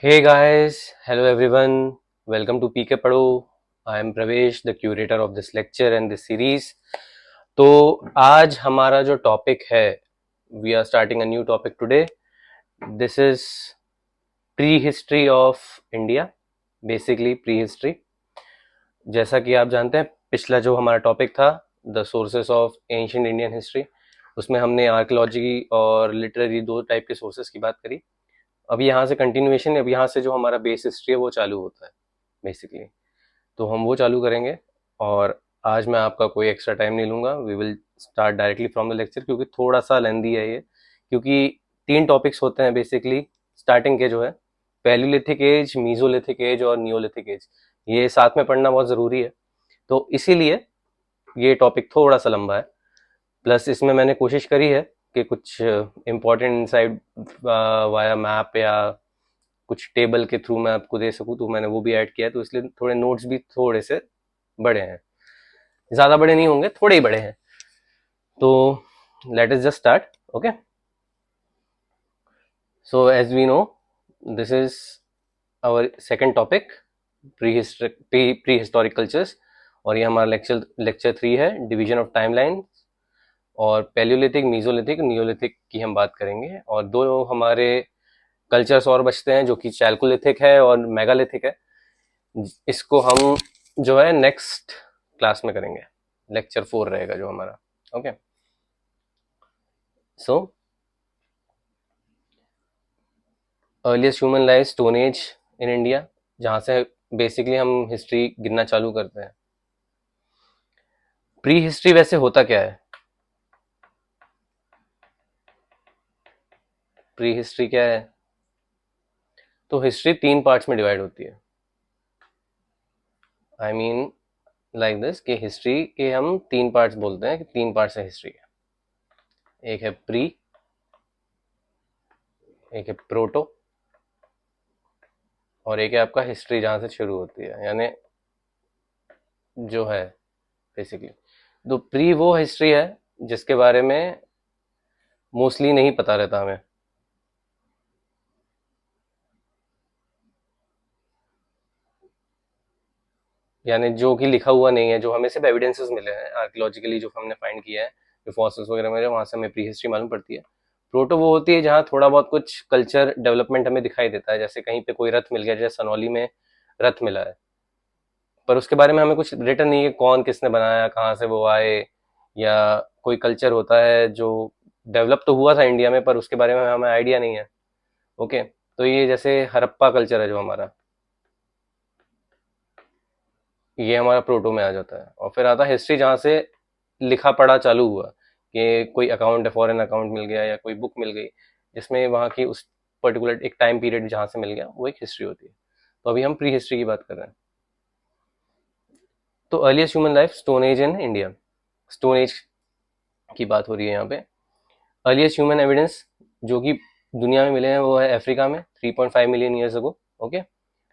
Hey guys, hello everyone. Welcome to PK Pado. I am Pravesh, the curator of this lecture and this series. तो आज हमारा जो topic है, we are starting a new topic today. This is pre-history of India, basically pre-history. जैसा कि आप जानते हैं, पिछला जो हमारा टॉपिक था, the sources of ancient Indian history, उसमें हमने आर्कियोलॉजी और लिटरेरी दो टाइप के सोर्सेस की बात करी. अब यहाँ से कंटिन्यूएशन, अब यहाँ से जो हमारा बेस हिस्ट्री है वो चालू होता है बेसिकली. तो हम वो चालू करेंगे. और आज मैं आपका कोई एक्स्ट्रा टाइम नहीं लूँगा. We will start directly from the lecture, क्योंकि थोड़ा सा लेंदी है ये. क्योंकि तीन टॉपिक्स होते हैं बेसिकली स्टार्टिंग के, जो है पैलियोलिथिक एज, मीजोलिथिक एज और नियोलिथिक एज. ये साथ में पढ़ना बहुत ज़रूरी है, तो इसीलिए ये टॉपिक थोड़ा सा लंबा है. प्लस इसमें मैंने कोशिश करी है कि कुछ इम्पोर्टेंट इंसाइट वाया मैप या कुछ टेबल के थ्रू मैं आपको दे सकूं, तो मैंने वो भी ऐड किया है. तो इसलिए थोड़े नोट्स भी थोड़े से बड़े हैं, ज़्यादा बड़े नहीं होंगे, थोड़े ही बड़े हैं. तो let us just start. Okay, so as we know, this is our second topic, pre historic cultures. और ये हमारा लेक्चर 3 है, डिवीजन ऑफ टाइमलाइन. और पैलियोलिथिक, मीजोलिथिक, नियोलिथिक की हम बात करेंगे. और दो हमारे कल्चर्स और बचते हैं, जो कि चैल्कोलिथिक है और मेगालिथिक है. इसको हम जो है नेक्स्ट क्लास में करेंगे. लेक्चर 4 रहेगा जो हमारा. Okay, so earliest human life, stone age in India, जहाँ से बेसिकली हम हिस्ट्री गिनना चालू करते हैं. प्री हिस्ट्री वैसे होता क्या है? प्री हिस्ट्री क्या है? तो हिस्ट्री तीन पार्ट्स में डिवाइड होती है. आई मीन लाइक दिस, कि हिस्ट्री के हम तीन पार्ट्स बोलते हैं, कि तीन पार्ट्स है हिस्ट्री के. एक है प्री, एक है प्रोटो, और एक है आपका हिस्ट्री जहाँ से शुरू होती है, यानी जो है बेसिकली. तो प्री वो हिस्ट्री है जिसके बारे में मोस्टली नहीं पता रहता हमें. यानी जो कि लिखा हुआ नहीं है, जो हमें सिर्फ एविडेंसेस मिले हैं आर्कियोलॉजिकली, जो हमने फाइंड किया है, जो फॉसिल्स वगैरह मिले, वहां से हमें प्री हिस्ट्री मालूम पड़ती है. प्रोटो वो होती है जहाँ थोड़ा बहुत कुछ कल्चर डेवलपमेंट हमें दिखाई देता है, जैसे कहीं पे कोई रथ मिल गया, जैसे सनौली में रथ मिला है, पर उसके बारे में हमें कुछ रिटर्न नहीं है, कौन किसने बनाया, कहाँ से वो आए. या कोई कल्चर होता है जो डेवलप तो हुआ था इंडिया में, पर उसके बारे में हमें आइडिया नहीं है. ओके, तो ये जैसे हड़प्पा कल्चर है जो हमारा, ये हमारा प्रोटो में आ जाता है. और फिर आता है हिस्ट्री, जहाँ से लिखा पढ़ा चालू हुआ, कि कोई अकाउंट है, फॉरेन अकाउंट मिल गया या कोई बुक मिल गई, जिसमें वहाँ की उस पर्टिकुलर एक टाइम पीरियड जहाँ से मिल गया, वो एक हिस्ट्री होती है. तो अभी हम प्री हिस्ट्री की बात कर रहे हैं. तो earliest human life, stone age in India, stone age की बात हो रही है यहाँ पे. अर्लीस्ट ह्यूमन एविडेंस जो कि दुनिया में मिले हैं, वो है अफ्रीका में 3.5 million years ago. Okay,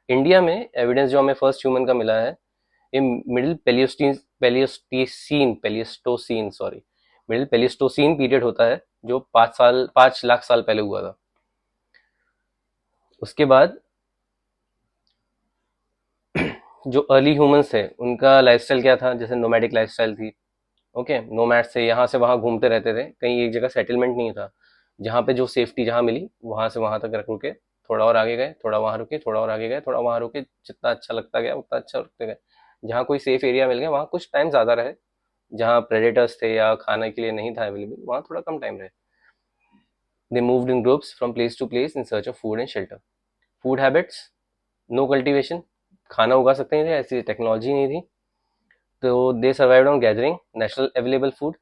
India में एविडेंस जो हमें फर्स्ट ह्यूमन का मिला है, ये मिडिल पेलियोस्टोसीन सॉरी, मिडिल पेलियोस्टोसीन पीरियड होता है, जो 5 लाख साल पहले हुआ था. उसके बाद जो अर्ली ह्यूमंस थे, उनका लाइफस्टाइल क्या था? जैसे नोमैडिक लाइफस्टाइल थी. ओके, नोमैड्स से यहाँ से वहाँ घूमते रहते थे, कहीं एक जगह सेटलमेंट नहीं था. जहाँ पे जो सेफ्टी जहाँ मिली, वहां से वहां तक रुके, थोड़ा और आगे गए, थोड़ा वहां रुके, थोड़ा और आगे गए, थोड़ा वहां रुके, जितना अच्छा लगता गया उतना अच्छा रुकते गए. जहाँ कोई सेफ एरिया मिल गया, वहाँ कुछ टाइम ज्यादा रहे. जहाँ प्रेडेटर्स थे या खाने के लिए नहीं था अवेलेबल, वहाँ थोड़ा कम टाइम रहे. They moved in groups from place to place in search of food and shelter. Food habits, no cultivation, खाना उगा सकते नहीं थे, ऐसी टेक्नोलॉजी नहीं थी. तो they survived on gathering national available food,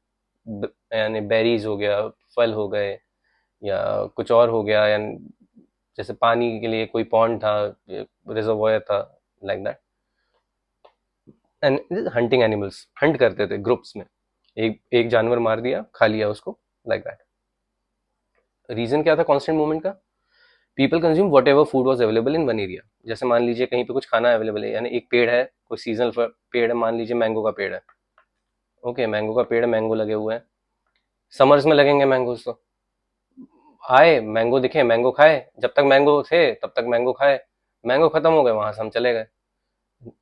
यानी बेरीज हो गया, फल हो गए, या कुछ और हो गया, या जैसे पानी के लिए कोई पॉन्ड था, रिजर्वॉयर था, like that. And hunting animals, Hunt करते थे ग्रुप्स में, एक एक जानवर मार दिया, खा लिया उसको, लाइक दैट. रीजन क्या था कांस्टेंट मूवमेंट का? People consume what ever food was available in one area. जैसे मान लीजिए कहीं पे कुछ खाना अवेलेबल है, यानी एक पेड़ है, कोई सीजनल पेड़ है, मान लीजिए मैंगो का पेड़ है. ओके, मैंगो का पेड़ है, मैंगो लगे हुए हैं, समर्स में लगेंगे मैंगोज तो. आए, मैंगो दिखे, मैंगो खाए, जब तक मैंगो थे तब तक मैंगो खाए, मैंगो खत्म हो गए, वहां से हम चले गए,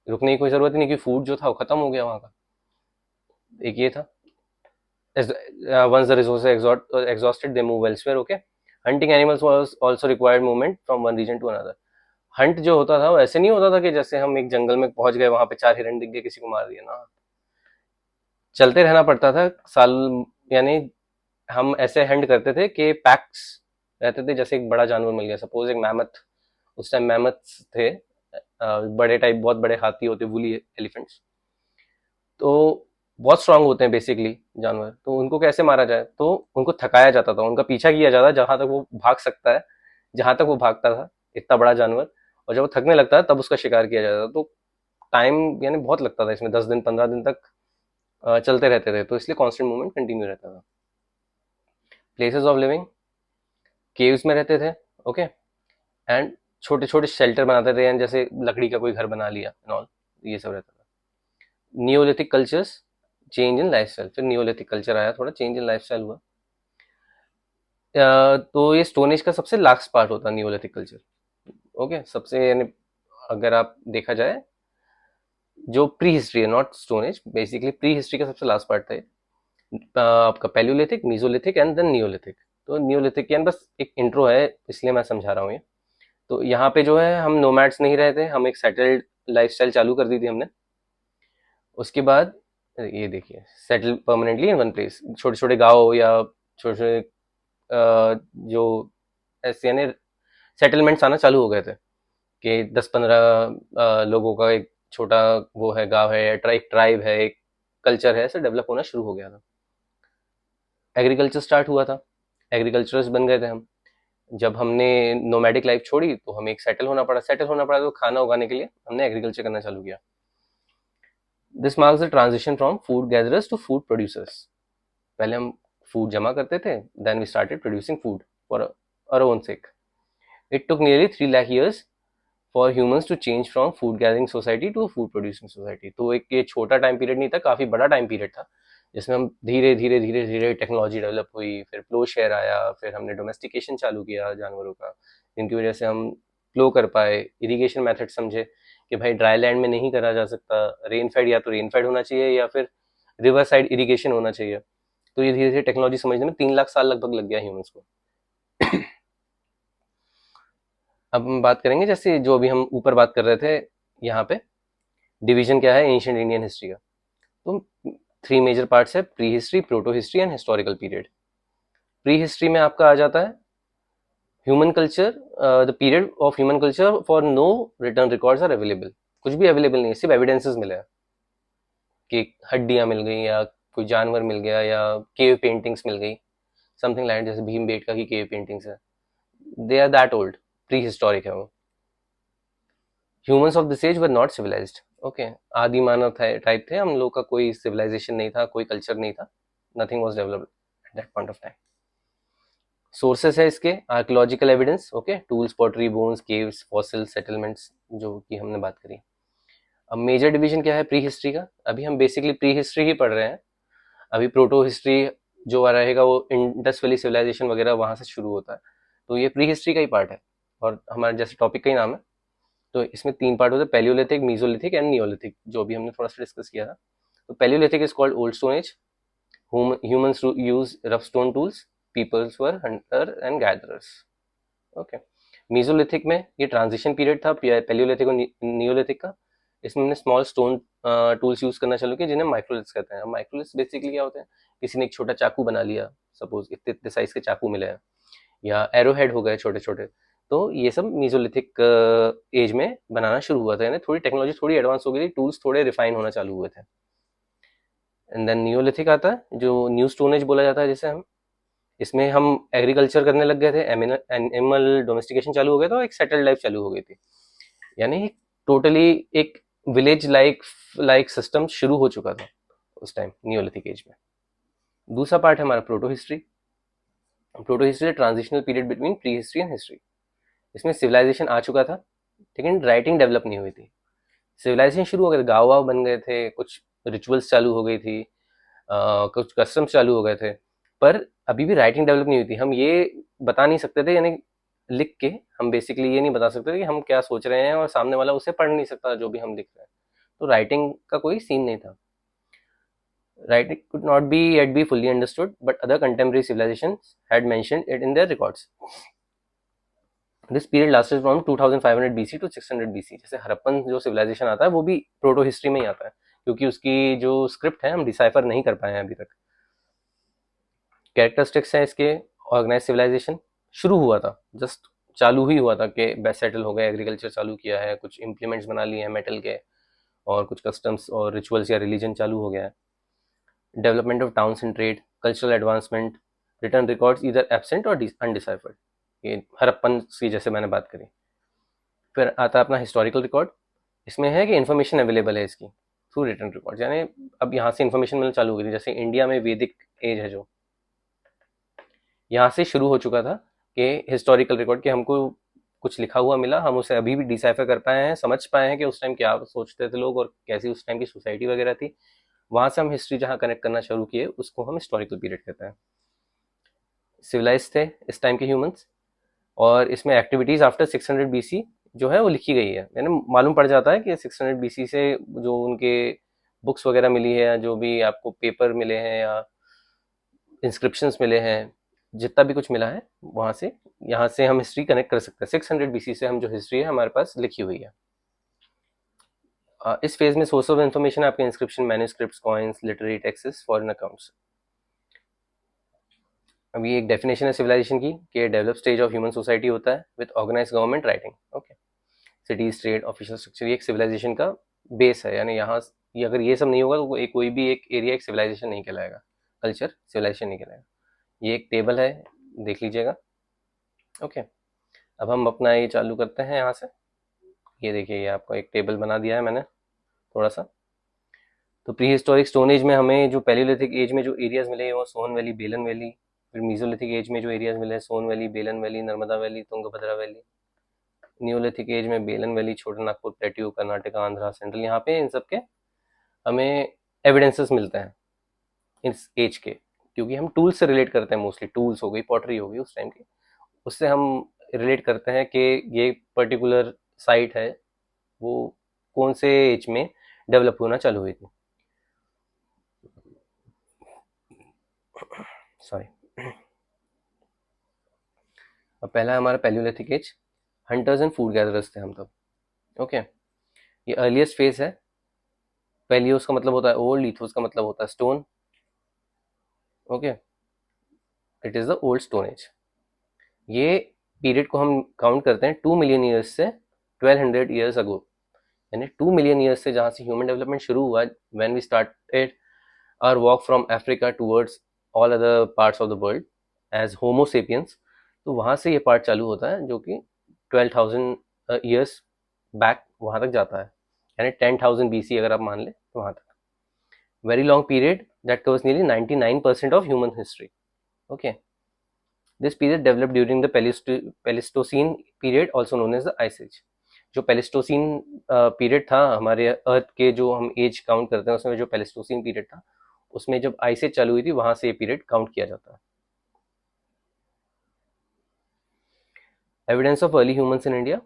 रुकने की कोई जरूरत ही नहीं कि फूड जो था वो खत्म हो गया वहां का। एक ये था। Once the resources exhausted, they move elsewhere. Okay, hunting animals was also required movement from one region to another. Hunt जो होता था वो ऐसे नहीं होता था कि जैसे हम एक जंगल में पहुंच गए, वहां पे 4 हिरण दिख गए, किसी को मार दिया ना, चलते रहना पड़ता था साल। यानी हम ऐसे हंट करते थे कि पैक्स रहते थे, जैसे एक बड़ा जानवर मिल गया, सपोज एक मैमथ, उस टाइम मैमथ थे, बड़े टाइप, बहुत बड़े हाथी होते, वुली एलिफेंट्स, तो बहुत स्ट्रांग होते हैं बेसिकली जानवर। तो उनको कैसे मारा जाए, तो उनको थकाया जाता था, उनका पीछा किया जाता जहां तक वो भाग सकता है, जहां तक वो भागता था इतना बड़ा जानवर, और जब वो थकने लगता है तब उसका शिकार किया जाता था। तो टाइम यानी बहुत लगता था इसमें, 10 दिन 15 दिन तक चलते रहते थे, तो इसलिए कांस्टेंट मूवमेंट कंटिन्यू रहता था। प्लेसेस ऑफ लिविंग, केव्स में रहते थे। ओके, एंड छोटे छोटे शेल्टर बनाते थे, यानी जैसे लकड़ी का कोई घर बना लिया एंड ऑल, ये सब रहता था। Neolithic cultures, change in lifestyle, फिर नियोलिथिक कल्चर आया, थोड़ा चेंज इन लाइफस्टाइल हुआ। तो ये स्टोन एज का सबसे लास्ट पार्ट होता है नियोलिथिक कल्चर। ओके, सबसे यानी अगर आप देखा जाए, जो प्री हिस्ट्री है, not stone age, basically prehistory का सबसे लास्ट पार्ट था ये। आपका palaeolithic, mesolithic and then neolithic. तो नियोलिथिक यानी बस एक इंट्रो है, इसलिए मैं समझा रहा हूँ ये। तो यहाँ पे जो है हम नोमैड्स नहीं रहे थे, हम एक सेटल्ड लाइफस्टाइल चालू कर दी थी हमने। उसके बाद ये देखिए, settle permanently in one place, छोटे छोटे गांव या छोटे छोटे जो ऐसे यानी सेटलमेंट्स आना चालू हो गए थे, कि 10-15 लोगों का एक छोटा वो है, गांव है, एक ट्राइब है, एक कल्चर है, ऐसे डेवलप होना शुरू हो गया था। एग्रीकल्चर स्टार्ट हुआ था, एग्रीकल्चरर्स बन गए थे हम। जब हमने नोमैडिक लाइफ छोड़ी तो हमें एक सेटल होना पड़ा, तो खाना उगाने के लिए हमने एग्रीकल्चर करना चालू किया। This marks the transition from food gatherers to food producers. पहले हम फूड जमा करते थे, then we started producing food for our own sake. It took nearly 3 lakh years for humans to change from food gathering society to food producing society. तो एक ये छोटा time period नहीं था, काफी बड़ा टाइम पीरियड था, जिसमें हम धीरे धीरे धीरे धीरे टेक्नोलॉजी डेवलप हुई, फिर फ्लो शेयर आया, फिर हमने डोमेस्टिकेशन चालू किया जानवरों का, जिनकी वजह से हम फ्लो कर पाए, इरिगेशन मेथड समझे कि भाई ड्राई लैंड में नहीं करा जा सकता, रेन फेड या तो रेन फेड होना चाहिए या फिर रिवर साइड इरिगेशन होना चाहिए। तो ये धीरे धीरे टेक्नोलॉजी समझने में 3 लाख साल लगभग लग गया ह्यूमंस को। अब हम बात करेंगे, जैसे जो अभी हम ऊपर बात कर रहे थे, यहाँ पे डिवीजन क्या है एंशियंट इंडियन हिस्ट्री का। तो 3 मेजर पार्ट्स है, prehistory, protohistory and historical period. Prehistory में आपका आ जाता है human culture, the period of human culture for no return records are available. कुछ भी अवेलेबल नहीं है, सिर्फ एविडेंसेस मिले हैं कि हड्डियां मिल गई, या कोई जानवर मिल गया, या केव पेंटिंग्स मिल गई, समथिंग लाइक जैसे भीम बेटका की केव पेंटिंग्स है, they are that old, prehistoric है वो। Humans of this age were not civilised. Okay, आदि मानव टाइप थे हम लोग का, कोई सिविलाइजेशन नहीं था, कोई कल्चर नहीं था, nothing was developed at that point of time. Sources है इसके, archaeological evidence, okay, tools, pottery, bones, caves, fossil, settlements, जो कि हमने बात करी। अब मेजर डिवीजन क्या है प्री हिस्ट्री का, अभी हम बेसिकली प्री हिस्ट्री ही पढ़ रहे हैं। अभी प्रोटो हिस्ट्री जो आ रहेगा वो इंडस वैली सिविलाइजेशन वगैरह वहां से शुरू होता है, तो ये प्री हिस्ट्री का ही पार्ट है, और हमारे जैसे टॉपिक का ही नाम है। तो इसमें 3 पार्ट होते हैं, पैलियोलिथिक, मीजोलिथिक एंड नियोलिथिक, जो अभी हमने थोड़ा सा डिस्कस किया था। तो Palaeolithic is called old stone age, humans use rough stone tools, peoples were hunter and gatherers. Okay, mesolithic में ये ट्रांजिशन पीरियड था पैलियोलिथिक और नियोलिथिक का। इसमें हमने स्मॉल स्टोन टूल्स यूज करना चालू किया, जिन्हें माइक्रोलिथ्स कहते हैं। माइक्रोलिथ्स बेसिकली क्या होते हैं, किसी ने एक छोटा चाकू बना लिया, सपोज इतने इतने साइज के चाकू मिले हैं, या एरो हेड हो गए छोटे छोटे, तो ये सब मीजोलिथिक एज में बनाना शुरू हुआ था, यानी थोड़ी टेक्नोलॉजी थोड़ी एडवांस हो गई थी, टूल्स थोड़े रिफाइन होना चालू हुए थे। एंड देन नियोलिथिक आता है, जो न्यू स्टोन एज बोला जाता है जिसे हम, इसमें हम एग्रीकल्चर करने लग गए थे, एनिमल डोमेस्टिकेशन चालू हो गया था, और एक सेटल्ड लाइफ चालू हो गई थी, यानी टोटली एक विलेज लाइक सिस्टम शुरू हो चुका था उस टाइम नियोलिथिक एज में। दूसरा पार्ट है हमारा proto history. Proto history transitional period between pre history and history. इसमें सिविलाइजेशन आ चुका था, लेकिन राइटिंग डेवलप नहीं हुई थी। सिविलाइजेशन शुरू हो गए थे, गाँव बन गए थे, कुछ रिचुअल्स चालू हो गई थी, कुछ कस्टम्स चालू हो गए थे, पर अभी भी राइटिंग डेवलप नहीं हुई थी। हम ये बता नहीं सकते थे, यानी लिख के हम बेसिकली ये नहीं बता सकते थे कि हम क्या सोच रहे हैं और सामने वाला उसे पढ़ नहीं सकता जो भी हम लिख रहे हैं। तो राइटिंग का कोई सीन नहीं था। Writing could not be yet be fully understood, but other contemporary civilizations had mentioned it in their records. This period lasted from 2500 BC to 600 BC. जैसे हरप्पन जो सिविलाइजेशन आता है वो भी प्रोटो हिस्ट्री में ही आता है, क्योंकि उसकी जो स्क्रिप्ट है हम डिसाइफर नहीं कर पाए हैं अभी तक। कैरेक्टरिस्टिक्स है इसके, ऑर्गेनाइज सिविलाइजेशन शुरू हुआ था, जस्ट चालू ही हुआ था कि बेस्ट सेटल हो गए, एग्रीकल्चर चालू किया है, कुछ इम्प्लीमेंट्स बना लिए हैं मेटल के, और कुछ कस्टम्स और रिचुअल्स या रिलीजन चालू हो गया है। Development of towns and trade, cultural advancement, return records इधर एब्सेंट और अनडिसाइफर्ड, ये हरप्पन की जैसे मैंने बात करी। फिर आता है अपना हिस्टोरिकल रिकॉर्ड। इसमें है कि इन्फॉर्मेशन अवेलेबल है इसकी थ्रू रिटर्न रिकॉर्ड, यानी अब यहाँ से इन्फॉर्मेशन मिलना चालू हो गई थी। जैसे इंडिया में वैदिक एज है जो, यहाँ से शुरू हो चुका था कि हिस्टोरिकल रिकॉर्ड के हमको कुछ लिखा हुआ मिला, हम उसे अभी भी डिसाइफर कर पाए हैं, समझ पाए हैं कि उस टाइम क्या सोचते थे लोग और कैसी उस टाइम की सोसाइटी वगैरह थी। वहां से हम हिस्ट्री जहाँ कनेक्ट करना शुरू किए उसको हम हिस्टोरिकल पीरियड कहते हैं। सिविलाइज थे इस टाइम के ह्यूमंस, और इसमें एक्टिविटीज आफ्टर 600 बीसी जो है वो लिखी गई है, यानी मालूम पड़ जाता है कि 600 बीसी से जो उनके बुक्स वगैरह मिली है, या जो भी आपको पेपर मिले हैं या इंस्क्रिप्शंस मिले हैं, जितना भी कुछ मिला है वहां से, यहाँ से हम हिस्ट्री कनेक्ट कर सकते हैं। 600 बीसी से हम जो हिस्ट्री है हमारे पास लिखी हुई है। इस फेज में सोर्स ऑफ इन्फॉर्मेशन है आपके inscription, manuscripts, coins, literary texts, foreign accounts. अभी एक डेफिनेशन है सिविलाइजेशन की कि develop stage of human society होता है with organise government, writing, okay, city, state, official structure, ये एक सिविलाइजेशन का बेस है। यानी यहाँ ये अगर ये सब नहीं होगा तो कोई भी एक एरिया एक सिविलाइजेशन नहीं कहलाएगा, कल्चर सिविलाइजेशन नहीं कहलाएगा। ये एक टेबल है, देख लीजिएगा, ओके। अब हम अपना ये चालू करते हैं यहाँ से। ये देखिए, ये आपको एक टेबल बना दिया है मैंने थोड़ा सा। तो प्री हिस्टोरिक स्टोन एज में हमें जो पैलियोलिथिक एज में जो एरियाज मिले वो सोन वैली, बेलन वैली। फिर मीजोलिथिक एज में जो एरियाज मिले सोन वैली, बेलन valley, Narmada valley, Tungabhadra valley. Neolithic age में बेलन वैली, छोटा नागपुर प्लेट्यू, कर्नाटका, आंध्रा, सेंट्रल, यहाँ पे इन सब के हमें एविडेंसेस मिलते हैं इस एज के, क्योंकि हम टूल्स से रिलेट करते हैं, मोस्टली टूल्स हो गई, पॉटरी हो गई उस टाइम की, उससे हम रिलेट करते हैं कि ये पर्टिकुलर साइट है वो कौन से एज में डेवलप होना चालू हुई थी। सॉरी। अब पहला है हमारा palaeolithic age. Hunters and food gatherers थे हम तब, ओके। ये अर्लीस्ट फेज है। पैलियोस का मतलब होता है ओल्ड, लिथोस का मतलब होता है stone, okay. It is the old stone age. ये पीरियड को हम काउंट करते हैं 2 मिलियन ईयर्स से 1200 ईयर्स अगो, यानी 2 मिलियन ईयर्स से जहाँ से ह्यूमन डेवलपमेंट शुरू हुआ, when we started our walk from Africa towards all other parts of the world as Homo sapiens. तो वहाँ से ये पार्ट चालू होता है जो कि 12,000 ईयर्स बैक वहाँ तक जाता है, यानी 10,000 BC अगर आप मान लें तो वहाँ तक। Very long period that covers nearly 99% of human history, okay. This period develop during the Pleistocene period, also known as the ice age. जो पेलिस्टोसीन पीरियड था हमारे अर्थ के, जो हम एज काउंट करते हैं उसमें जो पेलिस्टोसीन पीरियड था, उसमें जब आइस एज चालू हुई थी वहां से ये पीरियड काउंट किया जाता है। Evidence of early humans in India,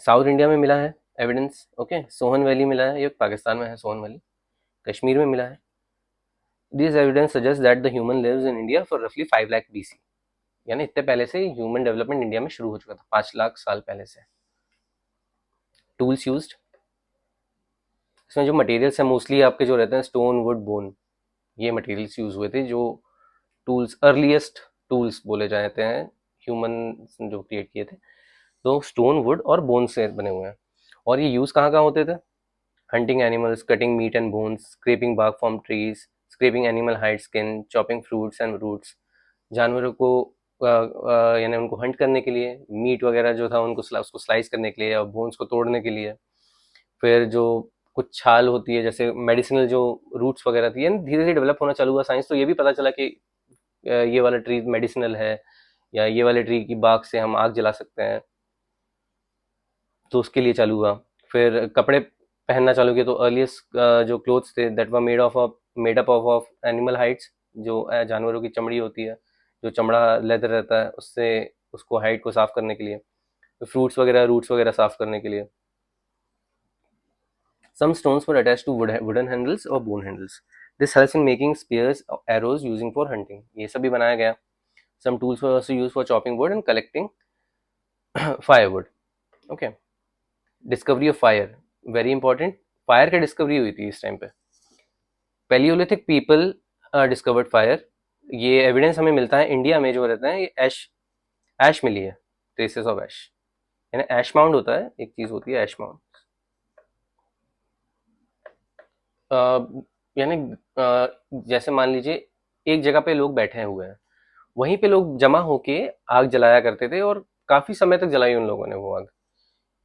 south India में मिला है एविडेंस, ओके। सोहन वैली मिला है, ये पाकिस्तान में है सोहन वैली, कश्मीर में मिला है। This evidence suggest that the human lives in India for रफली 5 लाख BC, यानी इतने पहले से ह्यूमन डेवलपमेंट इंडिया में शुरू हो चुका था, 5 लाख साल पहले से। टूल्स यूज्ड, इसमें जो मटेरियल्स हैं मोस्टली आपके जो रहते हैं स्टोन, वुड, बोन, ये मटेरियल्स यूज हुए थे। जो टूल्स, अर्लीस्ट टूल्स बोले जाते हैं ह्यूमन जो क्रिएट किए थे, तो स्टोन, वुड और बोन से बने हुए हैं। और ये यूज कहाँ कहाँ होते थे? Hunting animals, cutting meat and bones, scraping bark from trees, scraping animal hide skin, chopping fruits and roots. जानवरों को यानी उनको हंट करने के लिए, मीट वगैरह जो था उनको उसको स्लाइस करने के लिए, और बोन्स को तोड़ने के लिए। फिर जो कुछ छाल होती है, जैसे मेडिसिनल जो रूट्स वगैरह थी, धीरे धीरे डेवलप होना चालू हुआ साइंस, तो ये भी पता चला कि ये वाला ट्री मेडिसिनल है, या ये वाले ट्री की बाग से हम आग जला सकते हैं, तो उसके लिए चालू हुआ। फिर कपड़े पहनना चालू किया, तो अर्लीस्ट जो क्लोथ्स थे that were made of made up of animal hides, जो जानवरों की चमड़ी होती है, जो चमड़ा लेदर रहता है, उससे उसको हाइड को साफ करने के लिए, फ्रूट्स वगैरह रूट्स वगैरह साफ करने के लिए। Some stones were attached to wooden handles or bone handles. This helps in making spears, arrows using for hunting. ये सब भी बनाया गया. Some tools were also used for chopping wood and collecting firewood. Okay. Discovery of fire, very important. Fire की discovery हुई थी इस time पे. Palaeolithic people discovered fire. ये एविडेंस हमें मिलता है इंडिया में जो रहता है, ये ऐश ऐश मिली है, ट्रेसेस ऑफ ऐश, यानी ऐश माउंड होता है, एक चीज होती है ऐश माउंड. यानी जैसे मान लीजिए एक जगह पे लोग बैठे हुए हैं, वहीं पे लोग जमा होके आग जलाया करते थे, और काफी समय तक जलाई उन लोगों ने वो आग.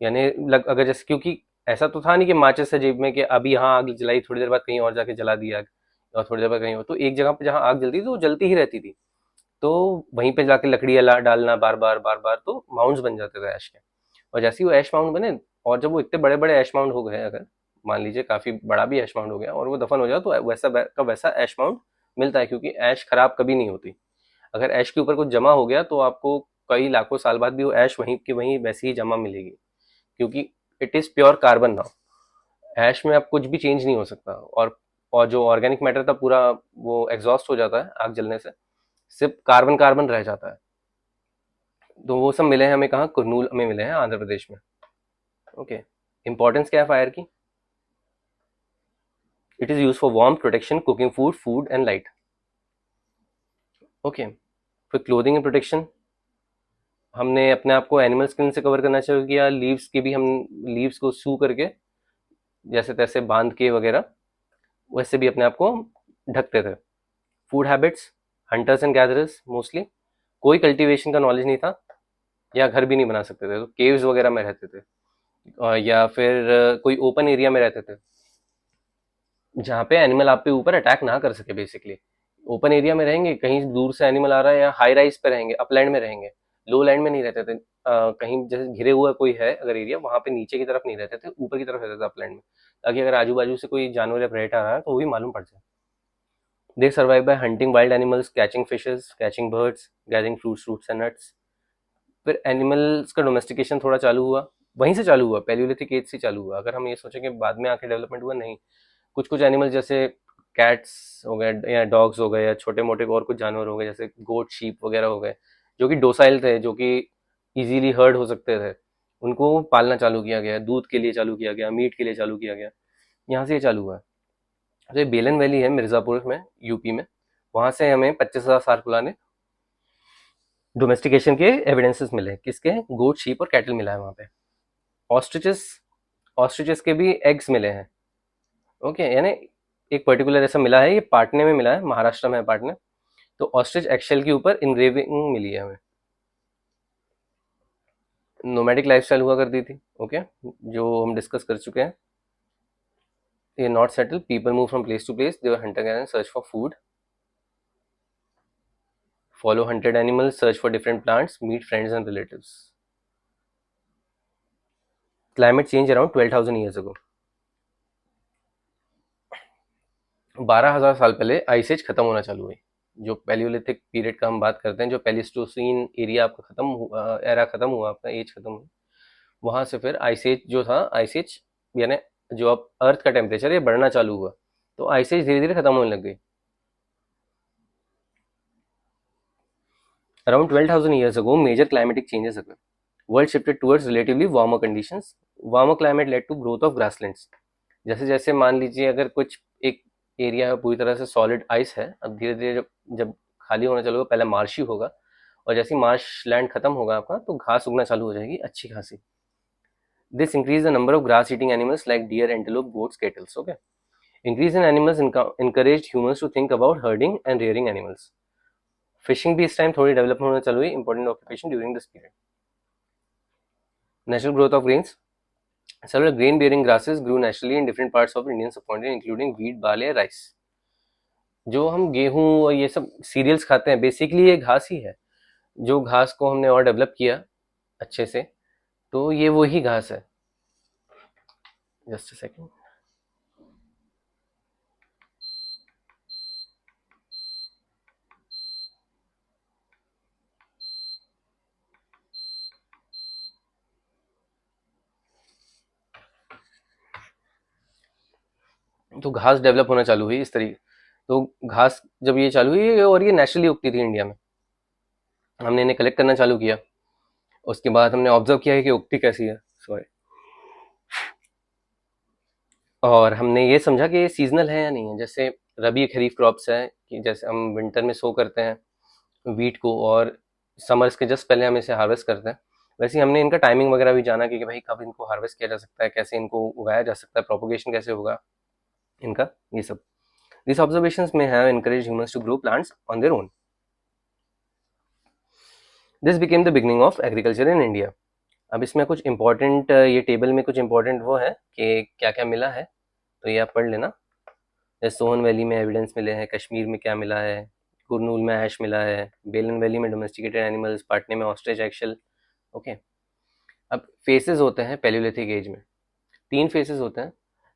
यानी अगर जैसे, क्योंकि ऐसा तो था नहीं कि माचिस है जेब में कि अभी यहाँ आग जलाई, थोड़ी देर बाद कहीं और जाके जला दी आग, और थोड़ी देर बाद कहीं और, तो एक जगह पे जहाँ आग जलती थी तो वो जलती ही रहती थी. तो वहीं पे जाके लकड़ियाँ डालना बार बार बार बार, तो माउंट्स बन जाते थे ऐश के. और जैसे ही वो ऐश माउंट बने, और जब वो इतने बड़े बड़े ऐश माउंट हो गए, अगर मान लीजिए काफी बड़ा भी ऐश माउंट हो गया और वो दफन हो जाए, तो वैसा का वैसा ऐश माउंट मिलता है, क्योंकि ऐश खराब कभी नहीं होती. अगर ऐश के ऊपर कुछ जमा हो गया तो आपको कई लाखों साल बाद भी वो ऐश वहीं की वहीं वैसी ही जमा मिलेगी, क्योंकि it is pure carbon now. Ash में अब कुछ भी चेंज नहीं हो सकता. और जो ऑर्गेनिक मैटर था पूरा, वो एग्जॉस्ट हो जाता है आग जलने से, सिर्फ कार्बन कार्बन रह जाता है. तो वो सब मिले हैं हमें कहाँ, कुरनूल में मिले हैं, आंध्र प्रदेश में. ओके. इंपॉर्टेंस क्या है फायर की? It is use for warm, protection, cooking food and light. Okay. फिर क्लोथिंग एंड प्रोटेक्शन, हमने अपने आप को एनिमल स्किन से कवर करना चाहिए किया, लीव्स की भी हम लीव्स को सू करके जैसे तैसे बांध के वगैरह, वैसे भी अपने आप को ढकते थे. Food habits, hunters and gatherers mostly. कोई कल्टीवेशन का नॉलेज नहीं था, या घर भी नहीं बना सकते थे, तो केव्स वगैरह में रहते थे, या फिर कोई ओपन एरिया में रहते थे जहाँ पे एनिमल आप पे ऊपर अटैक ना कर सके. बेसिकली ओपन एरिया में रहेंगे, कहीं दूर से एनिमल आ रहा है, या हाई राइज पे रहेंगे, अपलैंड में रहेंगे, लो लैंड में नहीं रहते थे. कहीं जैसे घिरे हुआ कोई है अगर एरिया, वहां पे नीचे की तरफ नहीं रहते थे, ऊपर की तरफ रहते थे अपलैंड में, ताकि अगर आजू बाजू से कोई जानवर या प्रेडेटर आ रहा है तो वो भी मालूम पड़ जाए. दे survive bye hunting wild animals, catching fishes, catching birds, gathering fruits and nuts. फिर एनिमल्स का डोमेस्टिकेशन थोड़ा चालू हुआ, वहीं से चालू हुआ, पैलियोलिथिक एज से चालू हुआ. अगर हम ये सोचें कि बाद में आके डेवलपमेंट हुआ, नहीं. कुछ कुछ एनिमल जैसे कैट्स हो गए, या डॉग्स हो गए, या छोटे मोटे और कुछ जानवर हो गए जैसे गोट शीप वगैरह हो गए, जो कि डोसाइल थे, जो कि इजीली हर्ड हो सकते थे, उनको पालना चालू किया गया, दूध के लिए चालू किया गया, मीट के लिए चालू किया गया. यहाँ से ये चालू हुआ. तो ये बेलन वैली है मिर्जापुर में, यूपी में, वहां से हमें 25,000 साल पुराने डोमेस्टिकेशन के एविडेंसेस मिले. किसके? गोट शीप और कैटल मिला है वहां पे. ऑस्ट्रिचेस, ऑस्ट्रिचेस के भी एग्स मिले हैं. ओके. यानी एक पर्टिकुलर ऐसा मिला है, ये पाटने में मिला है, महाराष्ट्र में है पाटने. तो ऑस्ट्रिच एक्शेल के ऊपर इनग्रेविंग मिली है हमें. नोमैडिक लाइफस्टाइल हुआ करती थी. ओके. जो हम डिस्कस कर चुके हैं. ये not settle, people move from place to place, they were hunter gather, search for food, follow hunted animals, search for different plants, meet friends and relatives. Climate change around 12,000 years ago. 12,000 साल पहले ice as खत्म होना चालू हुई. जो Palaeolithic period का हम बात करते हैं, जो पेलिस्टोसिन एरिया आपका खत्म हुआ, एरा खत्म हुआ, आपका एज खत्म हुआ, वहां से फिर आइस एज जो था, आइस एज यानी जो अब अर्थ का टेम्परेचर है बढ़ना चालू हुआ, तो आइस एज धीरे धीरे खत्म होने लग गई. Around 12,000 years ago, major climatic changes occurred. World shifted towards relatively warmer conditions. Warmer climate led to growth of grasslands. जैसे जैसे मान लीजिए अगर कुछ एक एरिया है पूरी तरह से सॉलिड आइस है, अब धीरे धीरे जब जब खाली होना चालू होगा, पहले मार्शी होगा, और जैसे मार्श लैंड खत्म होगा आपका, तो घास उगना चालू हो जाएगी अच्छी खासी. This increase the number of grass eating animals like deer, antelope, goats, cattles. Okay. Increase in animals encouraged humans to think about herding and rearing animals. Fishing भी इस टाइम थोड़ी डेवलप होना चालू हुई, important occupation during this period. Natural growth of grains. Several grain-bearing grasses grew naturally in different parts of Indian subcontinent, including wheat, barley, rice. जो हम गेहूं और ये सब सीरियल्स खाते हैं, बेसिकली ये घास ही है. जो घास को हमने और डेवलप किया अच्छे से, तो ये वही घास है. Just a second. तो घास डेवलप होना चालू हुई इस तरीके। तो घास जब ये चालू हुई और ये नेचुरली उगती थी इंडिया में, हमने इन्हें कलेक्ट करना चालू किया। उसके बाद हमने ऑब्जर्व किया है कि उगती कैसी है, सॉरी, और हमने ये समझा कि ये सीजनल है या नहीं है। जैसे रबी खरीफ क्रॉप्स है कि जैसे हम विंटर में सो करते हैं वीट को और समर्स के जस्ट पहले हम इसे हार्वेस्ट करते हैं, वैसे ही हमने इनका टाइमिंग वगैरह भी जाना कि भाई कब इनको हार्वेस्ट किया जा सकता है, कैसे इनको उगाया जा सकता है, प्रोपोगेशन कैसे होगा इनका, ये सब। This observations may have encourage humans to grow plants on their own. This became the beginning of agriculture in India. अब इसमें कुछ इंपॉर्टेंट, ये टेबल में कुछ इंपॉर्टेंट वो है कि क्या क्या मिला है, तो ये आप पढ़ लेना। जैसे सोहन वैली में एविडेंस मिले हैं, कश्मीर में क्या मिला है, कुरनूल में ऐश मिला है, बेलन वैली में डोमेस्टिकेटेड एनिमल्स, पाटने में ऑस्ट्रिच एक्शल। ओके। अब फेसेस होते हैं पैलियोलिथिक एज में, 3 फेसेस होते हैं।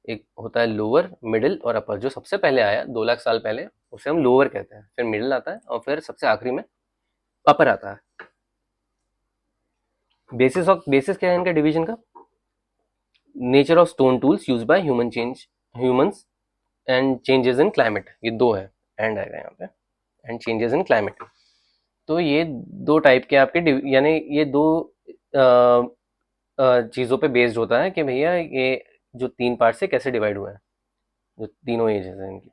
एक होता है लोअर, मिडिल और अपर। जो सबसे पहले आया 2 लाख साल पहले उसे हम लोअर कहते हैं, फिर मिडिल आता है और फिर सबसे आखिरी में अपर आता है। बेसिस क्या है इनका डिवीजन का? Nature of stone tools use by humans and changes in climate, ये 2 है, एंड आएगा यहाँ पे, एंड चेंजेस इन क्लाइमेट। तो ये 2 टाइप के आपके यानी ये 2 चीज़ों पे बेस्ड होता है कि भैया ये जो 3 पार्ट से कैसे डिवाइड हुए हैं, जो तीनों एजेस हैं इनकी।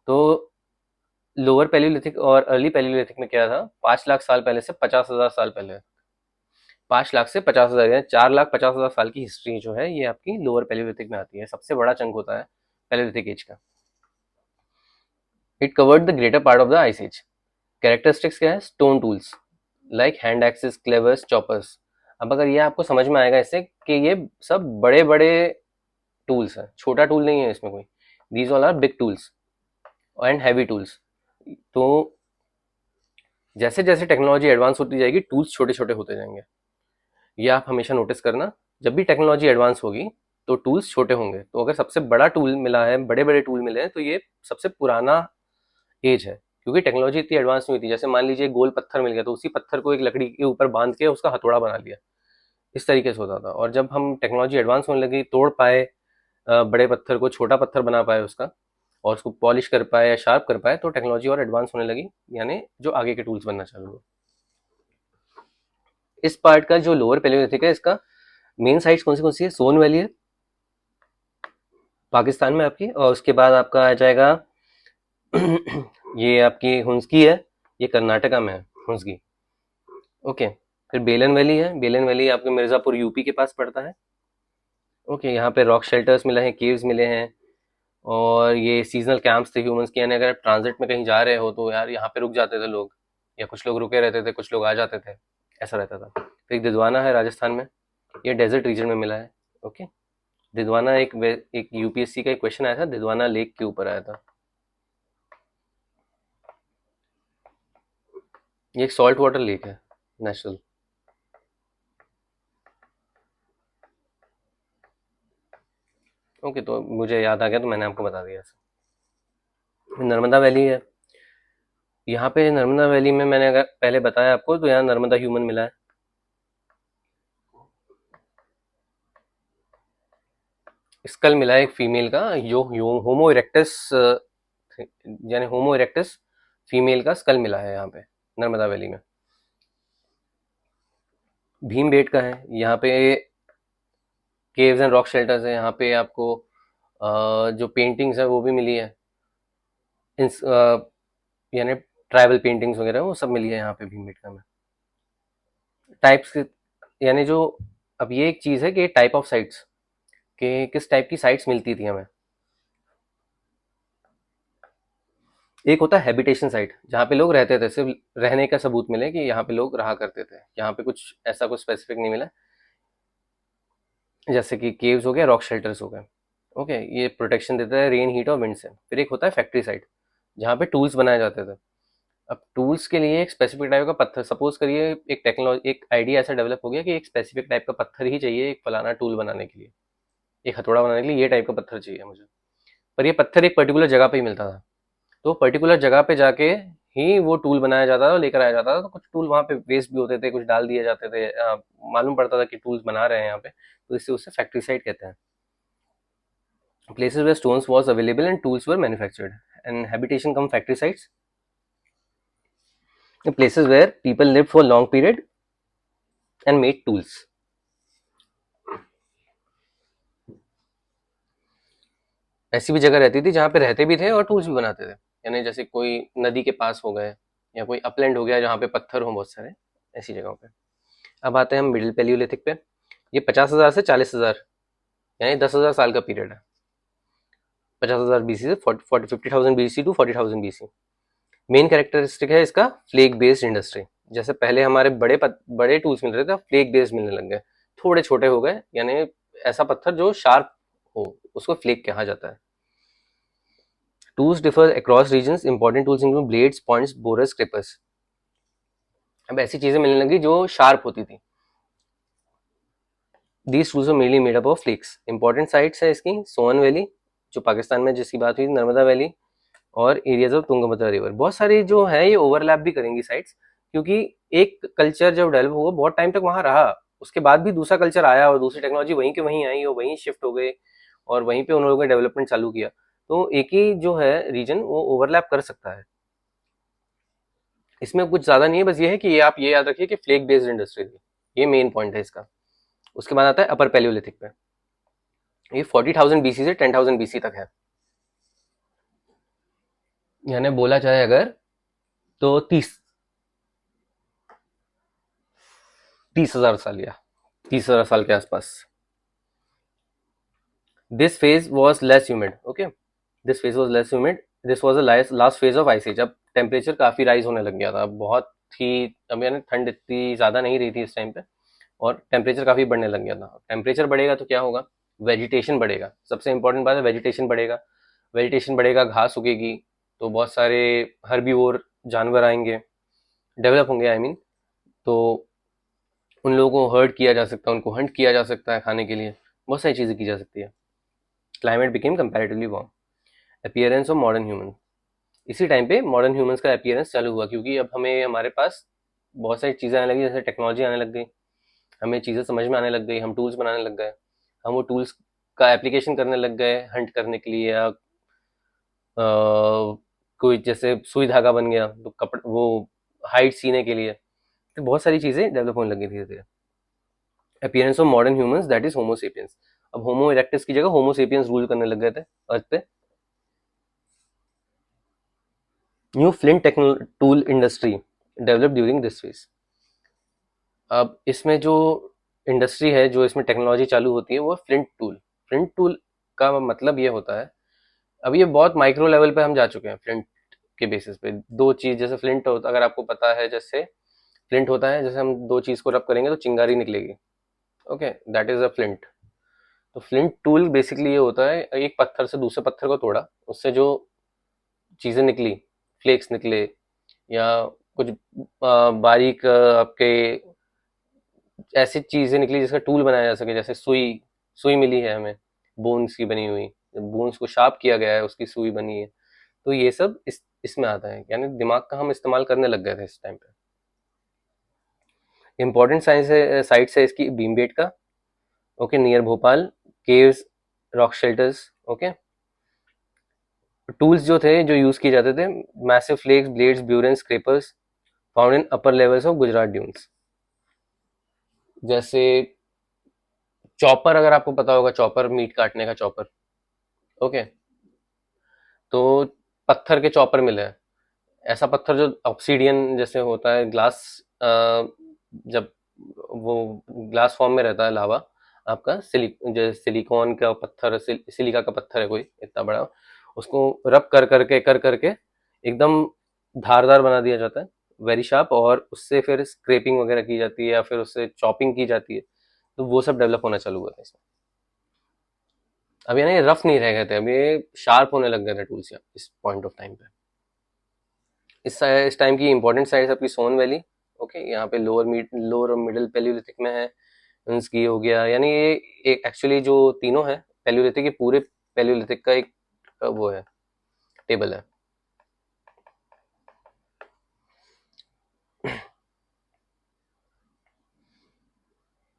तो लोअर पैलियोलिथिक और अर्ली पैलियोलिथिक में क्या था, 5 लाख साल पहले से 50,000 साल पहले, 5 लाख से 50,000 यानी 4,50,000 साल की हिस्ट्री जो है ये आपकी लोअर पैलियोलिथिक में आती है। सबसे बड़ा चंक होता है पैलियोलिथिक एज का। It covered the greater part of the ice age. Characteristics क्या है? Stone tools like hand axes, cleavers, choppers. अब अगर ये आपको समझ में आएगा इससे कि ये सब बड़े बड़े टूल्स हैं, छोटा टूल नहीं है इसमें कोई। These all are big tools and heavy tools. तो जैसे जैसे टेक्नोलॉजी एडवांस होती जाएगी टूल्स छोटे छोटे होते जाएंगे। ये आप हमेशा नोटिस करना, जब भी टेक्नोलॉजी एडवांस होगी तो टूल्स छोटे होंगे। तो अगर सबसे बड़ा टूल मिला है, बड़े बड़े टूल मिले हैं, तो ये सबसे पुराना एज है, क्योंकि टेक्नोलॉजी इतनी एडवांस नहीं हुई थी। जैसे मान लीजिए गोल पत्थर मिल गया तो उसी पत्थर को एक लकड़ी के ऊपर बांध के उसका हथौड़ा बना लिया, इस तरीके से होता था। और जब हम टेक्नोलॉजी एडवांस होने लगी, तोड़ पाए बड़े पत्थर को, छोटा पत्थर बना पाए उसका, और उसको पॉलिश कर पाए या शार्प कर पाए, तो टेक्नोलॉजी और एडवांस होने लगी, यानी जो आगे के टूल्स बनना चालू हुए। इस पार्ट का जो लोअर पैलियोलिथिक है, इसका मेन साइट्स कौन सी है? सोन वैली है पाकिस्तान में आपकी, और उसके बाद आपका आ जाएगा ये आपकी हुंसकी है, ये कर्नाटका में है हुंसकी। ओके। फिर बेलन वैली है, बेलन वैली आपके मिर्जापुर यूपी के पास पड़ता है। ओके। यहाँ पे रॉक शेल्टर्स मिले हैं, केव्स मिले हैं, और ये सीजनल कैंप्स थे ह्यूमंस के, यानी अगर ट्रांजिट में कहीं जा रहे हो तो यार यहाँ पे रुक जाते थे लोग, या कुछ लोग रुके रहते थे, कुछ लोग आ जाते थे, ऐसा रहता था। फिर एक दिद्वाना है राजस्थान में, ये डेजर्ट रीजन में मिला है। ओके। दिद्वाना एक यूपीएससी का एक क्वेश्चन आया था, दिद्वाना लेक के ऊपर आया था। ये एक सॉल्ट वाटर लेक है, नेचुरल। ओके, तो मुझे याद आ गया तो मैंने आपको बता दिया। नर्मदा वैली है, यहाँ पे नर्मदा वैली में मैंने अगर पहले बताया आपको, तो यहाँ नर्मदा ह्यूमन मिला है। स्कल मिला है एक फीमेल का, जो होमो इरेक्टस, यानी होमो इरेक्टस फीमेल का स्कल मिला है यहाँ पे नर्मदा वैली में। भीम बेट का है, यहाँ पे केव्स एंड रॉक शेल्टर्स है, यहाँ पे आपको जो पेंटिंग्स है वो भी मिली है, यानी ट्राइबल पेंटिंग्स वगैरह वो सब मिली है यहाँ पे भीमबेटका में। टाइप्स के, यानी जो, अब ये एक चीज़ है कि टाइप ऑफ साइट्स, कि किस टाइप की साइट्स मिलती थी हमें। एक होता है हैबिटेशन साइट, जहाँ पे लोग रहते थे, सिर्फ रहने का सबूत मिले कि यहाँ पे लोग रहा करते थे, यहाँ पे कुछ ऐसा कुछ स्पेसिफिक नहीं मिला, जैसे कि केव्स हो गया, रॉक शेल्टर्स हो गए। ओके, ये प्रोटेक्शन देता है रेन, हीट और विंड से। फिर एक होता है फैक्ट्री साइट, जहाँ पे टूल्स बनाए जाते थे। अब टूल्स के लिए एक स्पेसिफिक टाइप का पत्थर, सपोज करिए एक टेक्नोलॉजी, एक आइडिया ऐसा डेवलप हो गया कि एक स्पेसिफिक टाइप का पत्थर ही चाहिए एक फलाना टूल बनाने के लिए, एक हथौड़ा बनाने के लिए ये टाइप का पत्थर चाहिए मुझे। पर ये पत्थर एक पर्टिकुलर जगह पे ही मिलता था, तो पर्टिकुलर जगह पे जाके ही वो टूल बनाया जाता था, लेकर आया जाता था। तो कुछ टूल वहाँ पे वेस्ट भी होते थे, कुछ डाल दिए जाते थे, मालूम पड़ता था कि टूल्स बना रहे हैं यहाँ पे, तो इससे उसे फैक्ट्री साइट कहते हैं। Places where stones was available and tools were manufactured. And habitation come factory sites. The places where people lived for long period and made tools. ऐसी भी जगह रहती थी जहाँ पे रहते भी थे और टूल्स भी बनाते थे, यानी जैसे कोई नदी के पास हो गए या कोई अपलैंड हो गया जहाँ पे पत्थर हो बहुत सारे, ऐसी जगहों पे। अब आते हैं हम मिडिल पैलियोलिथिक पे। ये 50,000 से 40,000 यानी 10,000 साल का पीरियड है। 50,000 बीसी से 50,000 BC to 40,000 BC. Main characteristic है इसका फ्लेक बेस्ड इंडस्ट्री। जैसे पहले हमारे बड़े टूल्स मिल रहे थे, फ्लेक बेस्ड मिलने लग गए, थोड़े छोटे हो गए, यानी ऐसा पत्थर जो शार्प हो उसको फ्लेक कहा जाता है। Tools differ across regions, important tools include blades, points, borers, scrapers. अब ऐसी चीजें मिलने लगी जो शार्प होती थी। These tools are mainly made up of flakes. Important sites है इसकी सोन वैली जो पाकिस्तान में जिसकी बात हुई, नर्मदा वैली और एरियाज ऑफ तुंगभद्रा रिवर। बहुत सारी जो है ये ओवरलैप भी करेंगी साइट्स, क्योंकि एक कल्चर जब डेवलप हुआ बहुत टाइम तक वहां रहा, उसके बाद भी दूसरा कल्चर आया और दूसरी टेक्नोलॉजी वहीं के वहीं आई और वहीं शिफ्ट हो गए और वहीं पे उन लोगों ने डेवलपमेंट चालू किया। तो एक ही जो है रीजन वो ओवरलैप कर सकता है, इसमें कुछ ज्यादा नहीं है। बस ये है कि ये आप ये याद रखिए कि फ्लेक बेस्ड इंडस्ट्री थी, ये मेन पॉइंट है इसका। उसके बाद आता है अपर पैलियोलिथिक पे। ये 40,000 बीसी से 10,000 बीसी तक है, यानी बोला जाए अगर तो 30,000 साल या 30,000 साल के आसपास। This phase was less humid. Okay, this phase was less humid, this was the last phase of ice age. अब टेम्परेचर काफी राइज होने लग गया था, बहुत ही, अब यानी ठंड इतनी ज्यादा नहीं रही थी इस टाइम पे और टेम्परेचर काफी बढ़ने लग गया था। टेम्परेचर बढ़ेगा तो क्या होगा, वेजिटेशन बढ़ेगा। सबसे इंपॉर्टेंट बात है वेजिटेशन बढ़ेगा। वेजिटेशन बढ़ेगा, घास उगेगी, तो बहुत सारे हर्बीवोर जानवर आएंगे, डेवलप होंगे आई मीन। तो उन लोगों को हर्ट किया जा सकता है, उनको हंट किया जा सकता है खाने के लिए, बहुत सारी चीजें की जा सकती है। Climate became comparatively warm. Appearance of modern human. इसी टाइम पे मॉडर्न ह्यूमंस का अपीयरेंस चालू हुआ, क्योंकि अब हमें हमारे पास बहुत सारी चीजें आने लगी, जैसे टेक्नोलॉजी आने लग गई, हमें चीजें समझ में आने लग गई, हम टूल्स बनाने लग गए, हम वो टूल्स का एप्लीकेशन करने लग गए हंट करने के लिए, या कोई जैसे सुई धागा बन गया तो कपड़ वो हाइट सीने के लिए। तो बहुत सारी चीजें डेवलप होने लगी धीरे धीरे। Appearance of modern humans that is homo sapiens. अब होमो इरेक्टस की जगह होमो सेपियंस रूल करने लग गए थे अर्थ पे। New flint tool industry develop during this phase. अब इसमें जो इंडस्ट्री है, जो इसमें टेक्नोलॉजी चालू होती है, वो फ्लिंट टूल। फ्लिंट टूल का मतलब ये होता है, अब ये बहुत माइक्रो लेवल पे हम जा चुके हैं फ्लिंट के बेसिस पे। दो चीज, जैसे फ्लिंट होता, अगर आपको पता है, जैसे फ्लिंट होता है, जैसे हम दो चीज को रब करेंगे तो चिंगारी निकलेगी। Okay, that is a flint. तो फ्लिंट टूल बेसिकली ये होता है, एक पत्थर से दूसरे पत्थर को तोड़ा, उससे जो चीजें निकली, फ्लेक्स निकले या कुछ बारीक आपके ऐसी चीजें निकली जिसका टूल बनाया जा सके, जैसे सुई। सुई मिली है हमें बोन्स की बनी हुई, बोन्स को शार्प किया गया है, उसकी सुई बनी है। तो ये सब इसमें आता है, यानी दिमाग का हम इस्तेमाल करने लग गए थे इस टाइम पे। इंपॉर्टेंट साइंस है, साइट्स है इसकी Bhimbetka, okay, near Bhopal, caves, rock shelters. Okay, tools जो थे जो यूज किए जाते थे, massive flakes, blades, burin, scrapers, found in upper levels of Gujarat dunes. जैसे चॉपर, अगर आपको पता होगा, चॉपर मीट काटने का चॉपर। ओके, तो पत्थर के चॉपर मिले हैं। ऐसा पत्थर जो ऑब्सीडियन जैसे होता है, ग्लास, जब वो ग्लास फॉर्म में रहता है लावा आपका, जो सिलिकॉन का पत्थर, सिलिका का पत्थर है कोई इतना बड़ा, उसको रब कर करके एकदम धारदार बना दिया जाता है, वेरी शार्प, और उससे फिर स्क्रैपिंग वगैरह की जाती है या फिर उससे चॉपिंग की जाती है। तो वो सब डेवलप होना चालू हुआ था इसमें। अब ये ना, ये रफ नहीं रह गए थे, अब ये शार्प होने लग गए थे टूल्स इस पॉइंट ऑफ टाइम पे। इस टाइम की इंपॉर्टेंट साइट्स आपकी सोन वैली। ओके, यहाँ पे लोअर और मिडिल पैलियोलिथिक में है। की हो गया, यानी ये एक एक्चुअली जो तीनों है पैलियोलिथिक के, पूरे पैलियोलिथिक का एक वो है, टेबल है।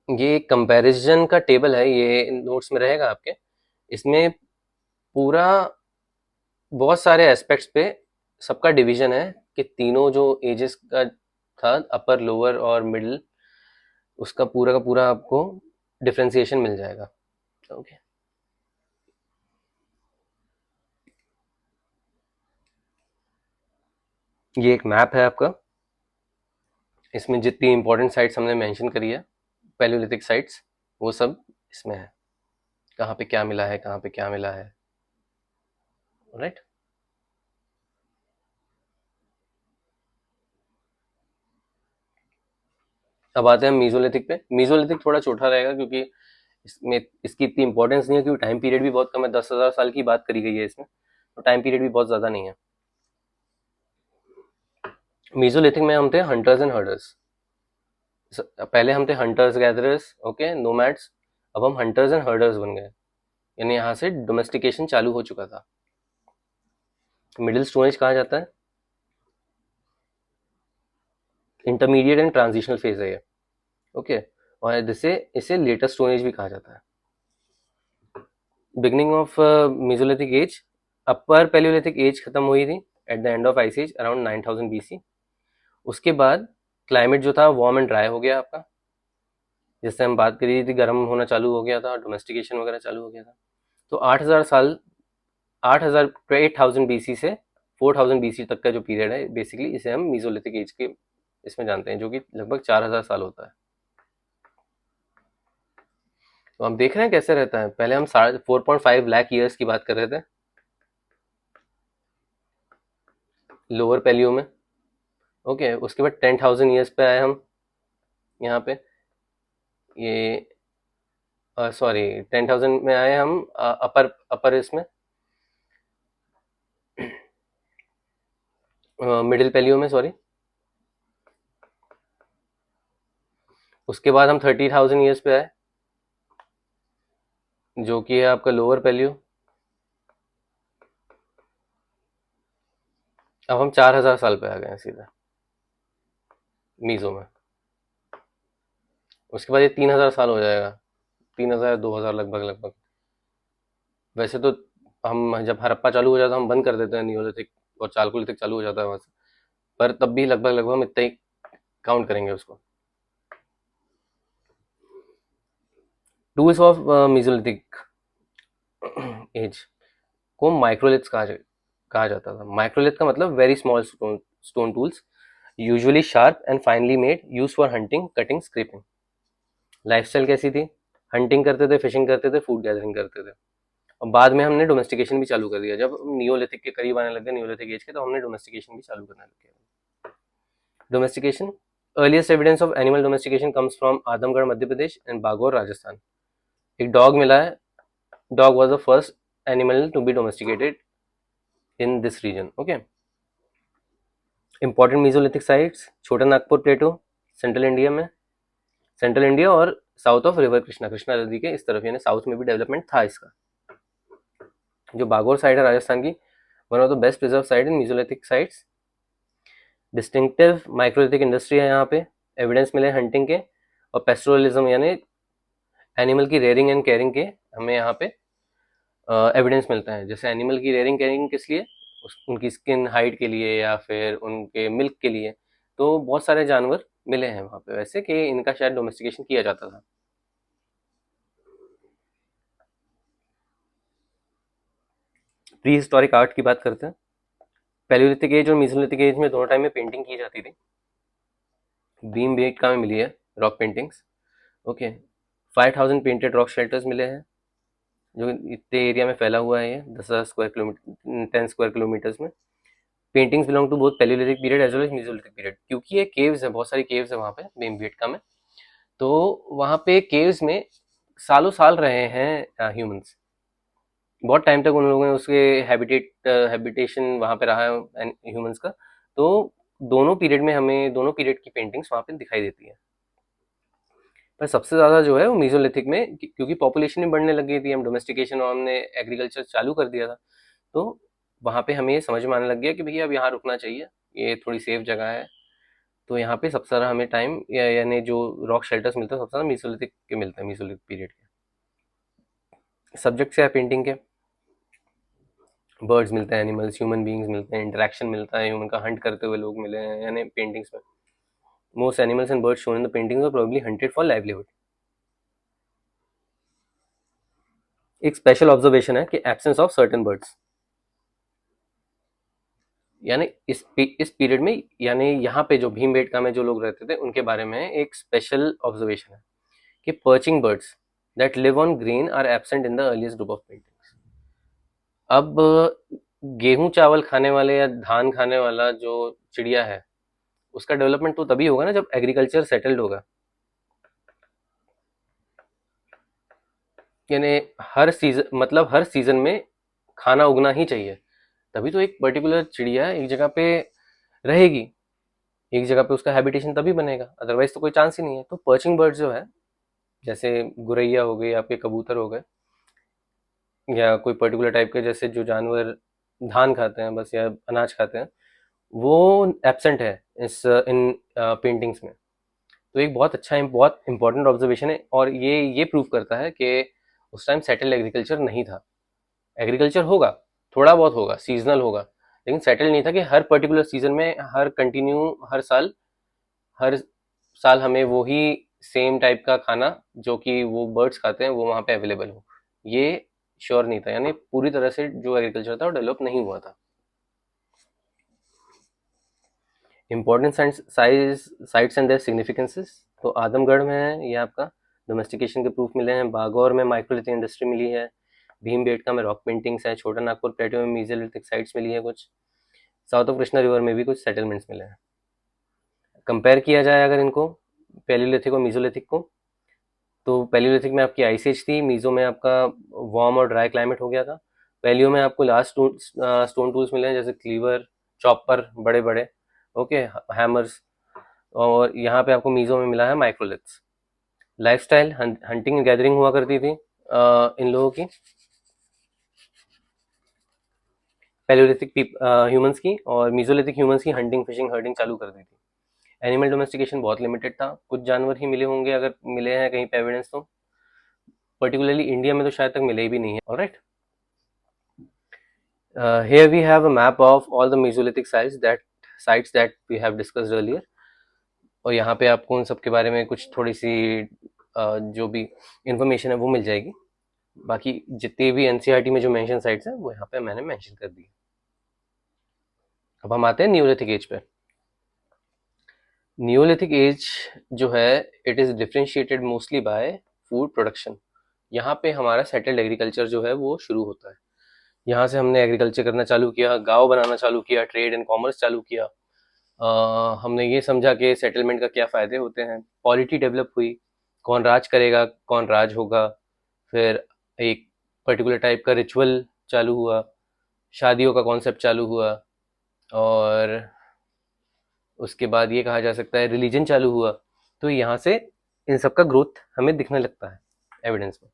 ये कंपैरिजन का टेबल है, ये नोट्स में रहेगा आपके। इसमें पूरा बहुत सारे एस्पेक्ट्स पे सबका डिवीजन है कि तीनों जो एजेस का था, अपर लोअर और मिडिल, उसका पूरा का पूरा आपको डिफरेंशिएशन मिल जाएगा। ओके, ये एक मैप है आपका, इसमें जितनी इंपॉर्टेंट साइट्स हमने मेंशन करी है, पैलियोलिथिक साइट्स, वो सब इसमें है, कहाँ पे क्या मिला है, कहाँ पे क्या मिला है। राइट, अब आते हैं हम मीजोलिथिक पे। मीजोलिथिक थोड़ा छोटा रहेगा क्योंकि इसमें इसकी इतनी इंपॉर्टेंस नहीं है, क्योंकि टाइम पीरियड भी बहुत कम है, 10,000 साल की बात करी गई है इसमें, तो टाइम पीरियड भी बहुत ज़्यादा नहीं है। मीजोलिथिक में हम थे हंटर्स एंड हर्डर्स। पहले हम थे हंटर्स गैदरर्स, ओके, नोमैड्स। अब हम हंटर्स एंड हर्डर्स बन गए, यानी यहाँ से डोमेस्टिकेशन चालू हो चुका था। मिडिल स्टोन एज कहा जाता है, इंटरमीडिएट एंड ट्रांजिशनल फेज है ये, ओके। और जिसे इसे लेटेस्ट स्टोन एज भी कहा जाता है। Beginning of mesolithic age, upper palaeolithic age खत्म हुई थी at the end of ice age around 9000 BC. उसके बाद क्लाइमेट जो था वार्म एंड ड्राई हो गया आपका, जिससे हम बात करी थी, गर्म होना चालू हो गया था, डोमेस्टिकेशन वगैरह चालू हो गया था। तो 8000 साल, 8000 8000 बीसी से 4000 बीसी तक का जो पीरियड है, बेसिकली इसे हम मीसोलिथिक एज के इसमें जानते हैं, जो कि लगभग 4000 साल होता है। तो हम देख रहे हैं कैसे रहता है। पहले हम 4.5 लाख ईयर्स की बात कर रहे थे लोअर पैलियो में, ओके। उसके बाद 10,000 ईयर्स पे आए हम यहाँ पे, ये सॉरी 10,000 में आए हम अपर अपर इसमें, मिडिल पैलियो में, सॉरी। उसके बाद हम 30,000 ईयर्स पे आए, जो कि है आपका लोअर पैलियो। अब हम 4,000 साल पे आ गए हैं सीधा मीजो में। उसके बाद ये 3,000 साल हो जाएगा, 3,000 2,000 लगभग लगभग। वैसे तो हम जब हड़प्पा चालू हो जाता है हम बंद कर देते हैं नियोलिथिक, और चालकोलिथिक चालू हो जाता है वहां से, पर तब भी लगभग लगभग हम इतना ही काउंट करेंगे उसको। टूल्स ऑफ मीजोलिथिक एज को माइक्रोलिथ्स कहा जाता था। माइक्रोलिथ का मतलब very small stone tools, usually sharp and finally made, use for hunting, cutting, scraping. Lifestyle कैसी थी, हंटिंग करते थे, फिशिंग करते थे, फूड गैदरिंग करते थे। और बाद में हमने डोमेस्टिकेशन भी चालू कर दिया, जब हम नियोलिथिक के करीब आने लगे, नियोलिथिक एज के, तो हमने डोमेस्टिकेशन भी चालू करने लगे। Domestication, earliest evidence of animal domestication comes from Adamgarh Madhya Pradesh and Bagor Rajasthan. एक डॉग मिला है, dog was the first animal to be domesticated in this region, okay. Important mesolithic sites, Chota Nagpur plateau central India में, सेंट्रल इंडिया और south of river Krishna, Krishna नदी के इस तरफ, यानी साउथ में भी डेवलपमेंट था इसका। जो बागौर साइड है राजस्थान की, one of the best preserve site in mesolithic sites. Distinctive microlithic industry है यहाँ पे, एविडेंस मिले हंटिंग के और पेस्टोरलिज्म, यानी एनिमल की रेयरिंग एंड केयरिंग के हमें यहाँ पे एविडेंस मिलता है। जैसे एनिमल की रेयरिंग केयरिंग किस लिए, उनकी स्किन हाइट के लिए या फिर उनके मिल्क के लिए, तो बहुत सारे जानवर मिले हैं वहाँ पे वैसे, कि इनका शायद डोमेस्टिकेशन किया जाता था। प्री हिस्टोरिक आर्ट की बात करते हैं। पैलियोलिथिक एज और मीसोलिथिक एज में दोनों टाइम में पेंटिंग की जाती थी। बीम बेटका में मिली है rock paintings, okay. 5,000 painted rock shelters मिले हैं, जो इतने एरिया में फैला हुआ है ये, 10,000 स्क्वायर किलोमीटर, 10 स्क्वायर किलोमीटर्स में। Paintings belong to both palaeolithic period as well as mesolithic period, क्योंकि ये केव्स है, बहुत सारी केव्स है वहाँ पे भीमबेटका में। तो वहाँ पे केव्स में सालों साल रहे हैं ह्यूमंस, बहुत टाइम तक उन लोगों ने उसके हैबिटेशन वहाँ पे रहा है ह्यूमंस का। तो दोनों पीरियड में हमें दोनों पीरियड की पेंटिंग्स वहाँ पे दिखाई देती है। पर सबसे ज़्यादा जो है वो मीजोलिथिक में, क्योंकि पॉपुलेशन भी बढ़ने लग गई थी, हम डोमेस्टिकेशन और हमने एग्रीकल्चर चालू कर दिया था, तो वहाँ पे हमें ये समझ में आने लग गया कि भैया अब यहाँ रुकना चाहिए, ये थोड़ी सेफ जगह है। तो यहाँ पे सबसे ज़्यादा हमें टाइम यानी जो रॉक शेल्टर्स मिलते हैं सबसे ज़्यादा मीसोलिथिक के मिलते हैं, मीसोलिथिक पीरियड के। सब्जेक्ट से है पेंटिंग के, बर्ड्स मिलते हैं, एनिमल्स, ह्यूमन बींग्स मिलते हैं, इंटरेक्शन मिलता है, ह्यूमन का हंट करते हुए लोग मिले हैं यानी पेंटिंग्स में। Most animals and birds shown in the paintings are probably hunted for livelihood. एक स्पेशल ऑब्जर्वेशन है कि एब्सेंस ऑफ सर्टेन बर्ड्स, यानी इस पीरियड में, यानी यहाँ पे जो भीमबेटका में जो लोग रहते थे उनके बारे में एक स्पेशल ऑब्जर्वेशन है कि perching birds that live on green are absent in the earliest group of paintings. अब गेहूं चावल खाने वाले या धान खाने वाला जो चिड़िया है उसका डेवलपमेंट तो तभी होगा ना जब एग्रीकल्चर सेटल्ड होगा। यानी हर सीजन, मतलब हर सीजन में खाना उगना ही चाहिए, तभी तो एक पर्टिकुलर चिड़िया एक जगह पे रहेगी, एक जगह पे उसका हैबिटेशन तभी बनेगा, अदरवाइज तो कोई चांस ही नहीं है। तो पर्चिंग बर्ड्स जो है, जैसे गुरैया हो गई, आपके कबूतर हो गए, या कोई पर्टिकुलर टाइप के जैसे जो जानवर धान खाते हैं बस या अनाज खाते हैं, वो एब्सेंट है इस इन पेंटिंग्स में। तो एक बहुत अच्छा, बहुत इंपॉर्टेंट ऑब्जर्वेशन है, और ये प्रूव करता है कि उस टाइम सेटल्ड एग्रीकल्चर नहीं था। एग्रीकल्चर होगा, थोड़ा बहुत होगा, सीजनल होगा, लेकिन सेटल नहीं था कि हर पर्टिकुलर सीजन में, हर कंटिन्यू, हर साल हमें वो ही सेम टाइप का खाना जो कि वो बर्ड्स खाते हैं वो वहाँ पे अवेलेबल हो। ये श्योर नहीं था, यानी पूरी तरह से जो एग्रीकल्चर था वो डेवलप नहीं हुआ था। Important sites and their significances, तो आदमगढ़ में है ये आपका, डोमेस्टिकेशन के प्रूफ मिले हैं। बागौर में माइक्रोलिथिक इंडस्ट्री मिली है। भीमबेटका में रॉक पेंटिंग्स है। छोटा नागपुर प्लेटो में मीजोलिथिक साइट्स मिली है कुछ। साउथ ऑफ कृष्णा रिवर में भी कुछ सेटलमेंट्स मिले हैं। कंपेयर किया जाए अगर इनको, पैलियोलिथिक और मीजोलिथिक को, तो पैलियोलिथिक में आपकी आइस एज थी, मीजो में आपका वार्म और ड्राई क्लाइमेट हो गया था। पैलियो में आपको लास्ट स्टोन टूल्स मिले हैं जैसे क्लीवर, चॉपर, बड़े बड़े, ओके, हैमर्स। और यहाँ पे आपको मीजो में मिला है माइक्रोलिथ्स। लाइफस्टाइल, हंटिंग गैदरिंग हुआ करती थी इन लोगों की, पैलियोलिथिक ह्यूमंस की, और मीजोलिथिक ह्यूमंस की हंटिंग, फिशिंग, हर्डिंग चालू कर दी थी। एनिमल डोमेस्टिकेशन बहुत लिमिटेड था, कुछ जानवर ही मिले होंगे, अगर मिले हैं कहीं पे एविडेंस तो, पर्टिकुलरली इंडिया में तो शायद तक मिले भी नहीं है। Alright, here we have a map of all the mesolithic sites that we have discussed earlier, और यहाँ पे आपको उन सब के बारे में कुछ थोड़ी सी जो भी इंफॉर्मेशन है वो मिल जाएगी। बाकी जितनी भी एनसीईआरटी में जो मेंशन साइट्स हैं वो यहाँ पे मैंने मेंशन कर दी। अब हम आते हैं न्यूलिथिक एज पे। न्यूलिथिक एज जो है, it is differentiated mostly bye food production. यहाँ पे हमारा सेटल्ड एग्रीकल्चर जो है वो शुरू होता है। यहाँ से हमने एग्रीकल्चर करना चालू किया, गांव बनाना चालू किया, ट्रेड एंड कॉमर्स चालू किया। हमने ये समझा कि सेटलमेंट का क्या फ़ायदे होते हैं, पॉलिटी डेवलप हुई, कौन राज करेगा, कौन राज होगा। फिर एक पर्टिकुलर टाइप का रिचुअल चालू हुआ, शादियों का कॉन्सेप्ट चालू हुआ, और उसके बाद ये कहा जा सकता है रिलीजन चालू हुआ। तो यहाँ से इन सब का ग्रोथ हमें दिखने लगता है एविडेंस में।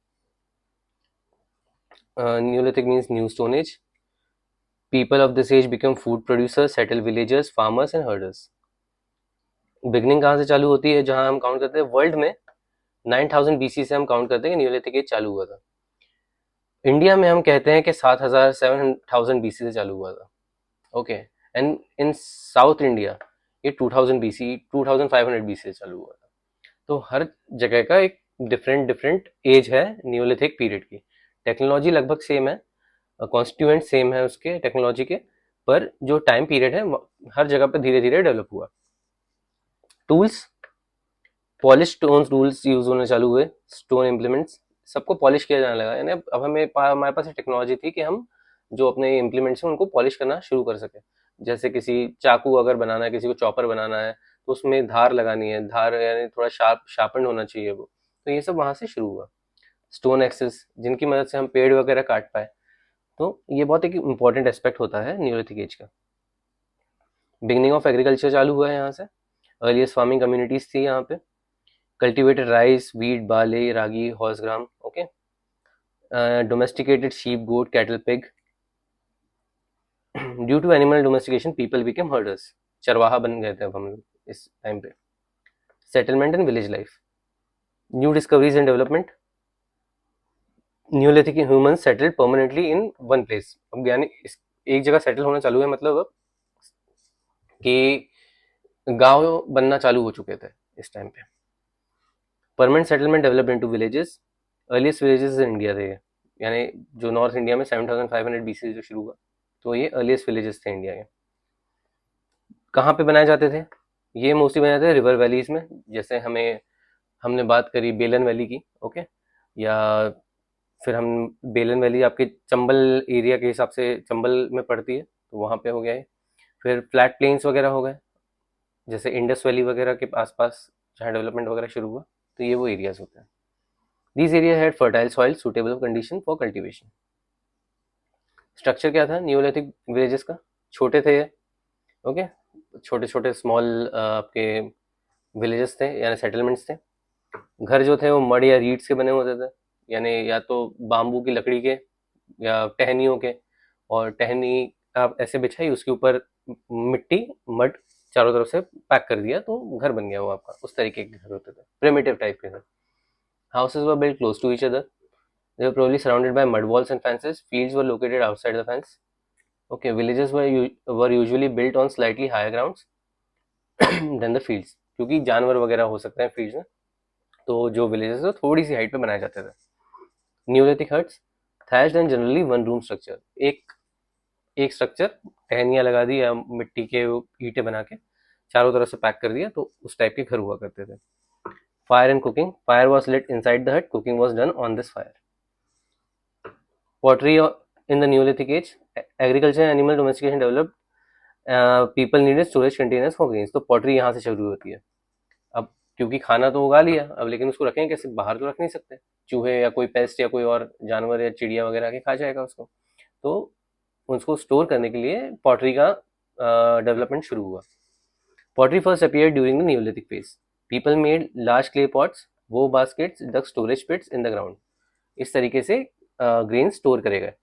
Neolithic means new stone age. People of this age become food producers, settled villagers, farmers and herders. Beginning कहाँ से चालू होती है, जहां हम काउंट करते हैं वर्ल्ड में 9000 बीसी से हम काउंट करते हैं कि न्यूलिथिक एज चालू हुआ था। इंडिया में हम कहते हैं कि 7000 बीसी से चालू हुआ था, okay. And in south India ये 2000 बीसी, 2500 बीसी से चालू हुआ था। तो हर जगह का एक डिफरेंट डिफरेंट एज है न्यूलिथिक पीरियड की। टेक्नोलॉजी लगभग सेम है, कॉन्स्टिट्यूएंट सेम है उसके टेक्नोलॉजी के, पर जो टाइम पीरियड है हर जगह पर धीरे धीरे डेवलप हुआ। Tools, polish stone tools use होने चालू हुए, स्टोन इम्प्लीमेंट्स सबको पॉलिश किया जाने लगा। यानी अब हमारे पास टेक्नोलॉजी थी कि हम जो अपने इम्प्लीमेंट्स हैं उनको पॉलिश करना शुरू कर सके। जैसे किसी चाकू अगर बनाना है, किसी को चॉपर बनाना है, तो उसमें धार लगानी है, धार यानी थोड़ा शार्पन होना चाहिए वो। तो ये सब वहां से शुरू हुआ। स्टोन एक्सेस, जिनकी मदद से हम पेड़ वगैरह काट पाए। तो ये बहुत एक इम्पॉर्टेंट एस्पेक्ट होता है न्यूलिथिक एज का। बिगनिंग ऑफ एग्रीकल्चर चालू हुआ है यहाँ से। अर्लीस्ट फार्मिंग कम्युनिटीज थी यहाँ पे। Cultivated rice, wheat, barley, ragi, horse gram, okay. Domesticated sheep, goat, cattle, pig. Due to animal domestication people became herders, चरवाहा बन गए थे अब हम लोग इस टाइम पे। Settlement and village life, new discoveries and development. Neolithic human settled permanently in one place. अब यानी एक जगह सेटल होना चालू है, मतलब अब कि गांव बनना चालू हो चुके थे इस टाइम पे। Permanent settlement developed into villages. Earliest villages in India थे, यानी जो नॉर्थ इंडिया में 7500 बीसी जो शुरू हुआ, तो ये अर्लीस्ट विलेजेस थे इंडिया के। कहाँ पे बनाए जाते थे? ये मोस्टली बनाए जाते थे रिवर वैलीज में, जैसे हमने बात करी बेलन वैली की, ओके, या फिर हम बेलन वैली आपके चंबल एरिया के हिसाब से चंबल में पड़ती है, तो वहाँ पे हो गया है। फिर फ्लैट प्लेन्स वगैरह हो गए, जैसे इंडस वैली वगैरह के आसपास जहाँ डेवलपमेंट वगैरह शुरू हुआ, तो ये वो एरियाज होते हैं। These area had fertile soil suitable condition for cultivation. Structure क्या था न्यूलिथिक विलेजेस का? छोटे थे ये, ओके, छोटे छोटे स्मॉल आपके विलेजेस थे, यानी सेटलमेंट्स थे। घर जो थे वो मड या रीड्स के बने होते थे, यानी या तो बाम्बू की लकड़ी के या टहनियों के, और टहनी आप ऐसे बिछाई, उसके ऊपर मिट्टी मड चारों तरफ से पैक कर दिया, तो घर बन गया वो आपका। उस तरीके के घर होते थे, प्रिमिटिव टाइप के थे। Houses were built close to each other, they were probably surrounded by mud walls and fences. Fields were located outside the fence. Okay, villages were usually built on slightly higher grounds than the fields, क्योंकि जानवर वगैरह हो सकते हैं fields में, तो जो villages है थोड़ी सी हाइट पे बनाए जाते थे। Neolithic huts thatched and generally one room structure. एक एक स्ट्रक्चर, टहनियाँ लगा दी या मिट्टी के ईंटें बना के चारों तरफ से पैक कर दिया, तो उस टाइप के घर हुआ करते थे। Fire and cooking, fire was lit inside the hut, cooking was done on this fire. Pottery in the Neolithic age, agriculture and animal domestication developed. People needed storage containers for grains. तो pottery यहाँ से शुरू होती है। अब क्योंकि खाना तो उगा लिया, अब लेकिन उसको रखें कैसे? बाहर तो रख नहीं सकते, चूहे या कोई पेस्ट या कोई और जानवर या चिड़िया वगैरह के खा जाएगा उसको, तो उसको स्टोर करने के लिए पॉटरी का डेवलपमेंट शुरू हुआ। Pottery first appear during the Neolithic phase. People made large clay pots, wove baskets, dug storage pits in the ground. इस तरीके से ग्रेन स्टोर करे गए।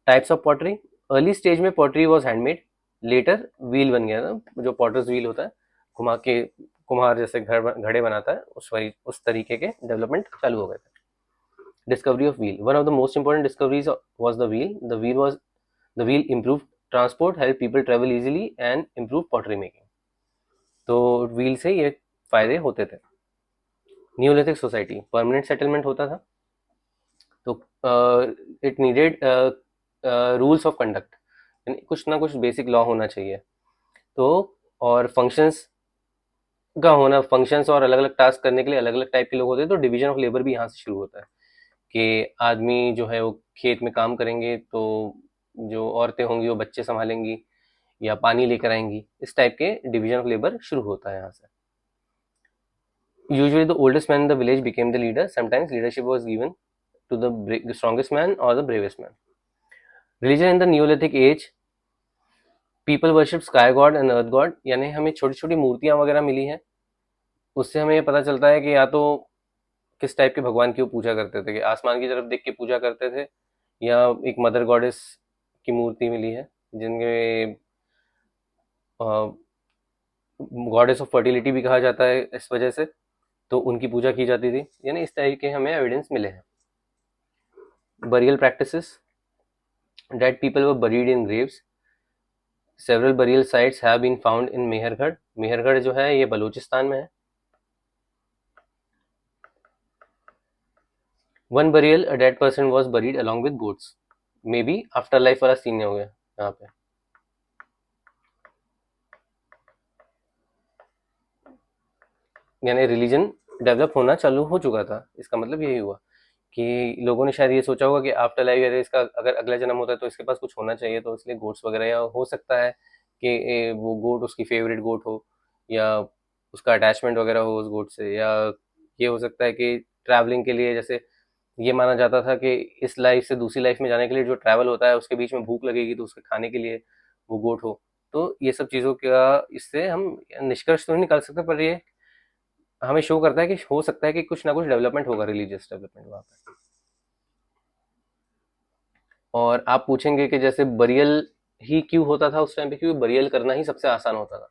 Types of pottery, early stage में pottery was handmade, later wheel बन गया था, जो पॉटर्स व्हील होता है, घुमा के कुम्हार जैसे घड़े बनाता है, उस तरीके के डेवलपमेंट चालू हो गए थे। Discovery of wheel, one of the most important discoveries was the wheel improve transport, help people travel easily and improve pottery making. तो व्हील से ये फायदे होते थे। न्यूलिथिक सोसाइटी, परमानेंट सेटलमेंट होता था, तो it needed rules of conduct, यानी कुछ ना कुछ बेसिक लॉ होना चाहिए, तो और फंक्शंस का होना, फंक्शंस और अलग अलग टास्क करने के लिए अलग अलग टाइप के लोग होते हैं। तो डिवीजन ऑफ लेबर भी यहाँ से शुरू होता है कि आदमी जो है वो खेत में काम करेंगे, तो जो औरतें होंगी वो बच्चे संभालेंगी या पानी लेकर आएंगी। इस टाइप के डिवीजन ऑफ लेबर शुरू होता है यहाँ से। Usually the oldest man in the village became the leader, sometimes leadership was given to the strongest man or the bravest man. Religion in the Neolithic age, people worship sky god and earth god, यानी हमें छोटी छोटी मूर्तियां वगैरह मिली हैं, उससे हमें ये पता चलता है कि या तो किस टाइप के भगवान की वो पूजा करते थे, कि आसमान की तरफ देख के पूजा करते थे, या एक मदर गॉडेस की मूर्ति मिली है जिनके गॉडेस ऑफ फर्टिलिटी भी कहा जाता है इस वजह से, तो उनकी पूजा की जाती थी, यानी इस तरह के हमें एविडेंस मिले हैं। Burial practices, dead people were buried in graves. Several burial sites have been found in Mehrgarh. Mehrgarh जो है ये बलूचिस्तान में है। One burial, a dead person was buried along with goats. May be after life वाला सीन हो गया यहाँ पे। यानी रिलीजन डेवलप होना चालू हो चुका था, इसका मतलब यही हुआ कि लोगों ने शायद ये सोचा होगा कि आफ्टर लाइफ अगर इसका अगर अगला जन्म होता है तो इसके पास कुछ होना चाहिए, तो इसलिए गोट्स वगैरह, या हो सकता है कि वो गोट उसकी फेवरेट गोट हो, या उसका अटैचमेंट वगैरह हो उस गोट से, या ये हो सकता है कि ट्रैवलिंग के लिए, जैसे ये माना जाता था कि इस लाइफ से दूसरी लाइफ में जाने के लिए जो ट्रैवल होता है उसके बीच में भूख लगेगी, तो उसके खाने के लिए वो गोट हो। तो ये सब चीज़ों का इससे हम निष्कर्ष तो नहीं निकाल सकते, पर ये हमें शो करता है कि हो सकता है कि कुछ ना कुछ डेवलपमेंट होगा, रिलीजियस डेवलपमेंट वहाँ पे। और आप पूछेंगे कि जैसे बरियल ही क्यों होता था उस टाइम पे, क्योंकि बरियल करना ही सबसे आसान होता था।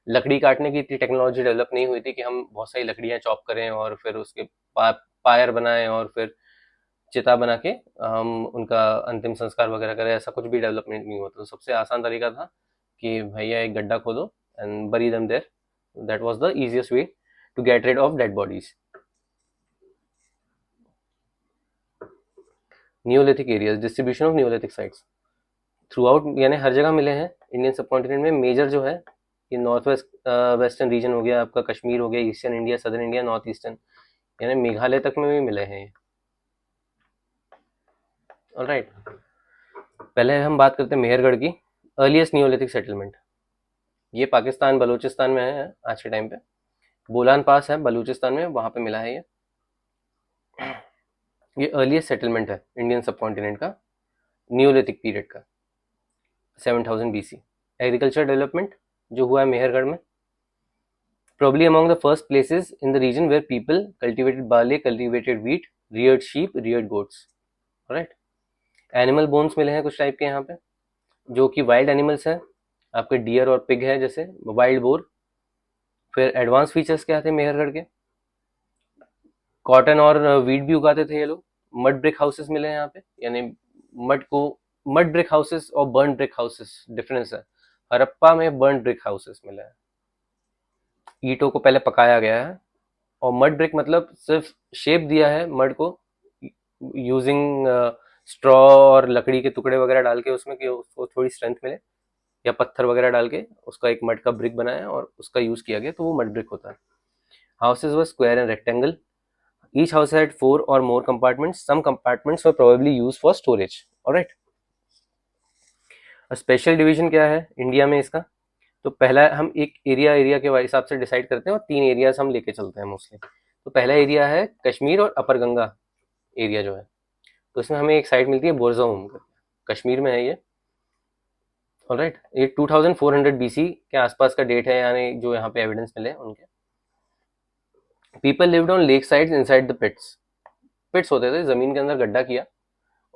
लकड़ी काटने की इतनी टेक्नोलॉजी डेवलप नहीं हुई थी कि हम बहुत सारी लकड़ियां चॉप करें और फिर उसके पायर बनाएं और फिर चिता बना के हम उनका अंतिम संस्कार वगैरह करें, ऐसा कुछ भी डेवलपमेंट नहीं हुआ था। तो सबसे आसान तरीका था कि भैया एक गड्ढा खोदो and bury them there. That was the easiest way to get rid of dead bodies. Neolithic areas, distribution of neolithic sites throughout, यानी हर जगह मिले हैं इंडियन सब कॉन्टिनेंट में। मेजर जो है ये नॉर्थ वेस्ट वेस्टर्न रीजन हो गया आपका, कश्मीर हो गया, eastern India, southern India, north eastern, यानी मेघालय तक में भी मिले हैं। ऑलराइट, पहले हम बात करते हैं मेहरगढ़ की। अर्लीस्ट न्यूलिथिक सेटलमेंट, ये पाकिस्तान बलूचिस्तान में है आज के टाइम पे। बोलान पास है बलूचिस्तान में, वहां पे मिला है ये अर्लीस्ट सेटलमेंट है इंडियन सब कॉन्टिनेंट का, न्यूलिथिक पीरियड का, 7000 BC। एग्रीकल्चर डेवलपमेंट जो हुआ है मेहरगढ़ में, probably among the first places in the region where people cultivated barley, cultivated wheat, reared sheep, reared goats. Alright, animal bones मिले हैं कुछ टाइप के यहाँ पे, जो कि वाइल्ड एनिमल्स हैं आपके, डियर और पिग है जैसे, वाइल्ड बोर। फिर एडवांस फीचर्स क्या थे मेहरगढ़ के, कॉटन और वीट भी उगाते थे ये लोग। मड ब्रिक हाउसेस मिले हैं यहाँ पे, यानी मड ब्रिक हाउसेस और बर्न ब्रिक हाउसेस डिफरेंस है। हड़प्पा में बर्न ब्रिक हाउसेस मिले हैं, ईंटों को पहले पकाया गया है, और मड ब्रिक मतलब सिर्फ शेप दिया है मड को यूजिंग स्ट्रॉ और लकड़ी के टुकड़े वगैरह डाल के उसमें, कि उसको थोड़ी स्ट्रेंथ मिले, या पत्थर वगैरह डाल के उसका एक मड का ब्रिक बनाया और उसका यूज किया गया, तो वो मड ब्रिक होता है। Houses were square and rectangle, each house had 4 or more compartments, some compartments were probably used for storage. Alright, special division क्या है इंडिया में इसका, तो पहला हम एक एरिया के हिसाब से डिसाइड करते हैं, और 3 एरियाज हम लेके चलते हैं मोस्टली। तो पहला एरिया है कश्मीर और अपर गंगा एरिया जो है, तो इसमें हमें एक साइट मिलती है बोरजाउम, कश्मीर में है ये। ऑलराइट, ये 2400 BC के आसपास का डेट है, यानी जो यहाँ पे एविडेंस मिले उनके। People lived on lake sides inside the pits, pits होते थे, जमीन के अंदर गड्ढा किया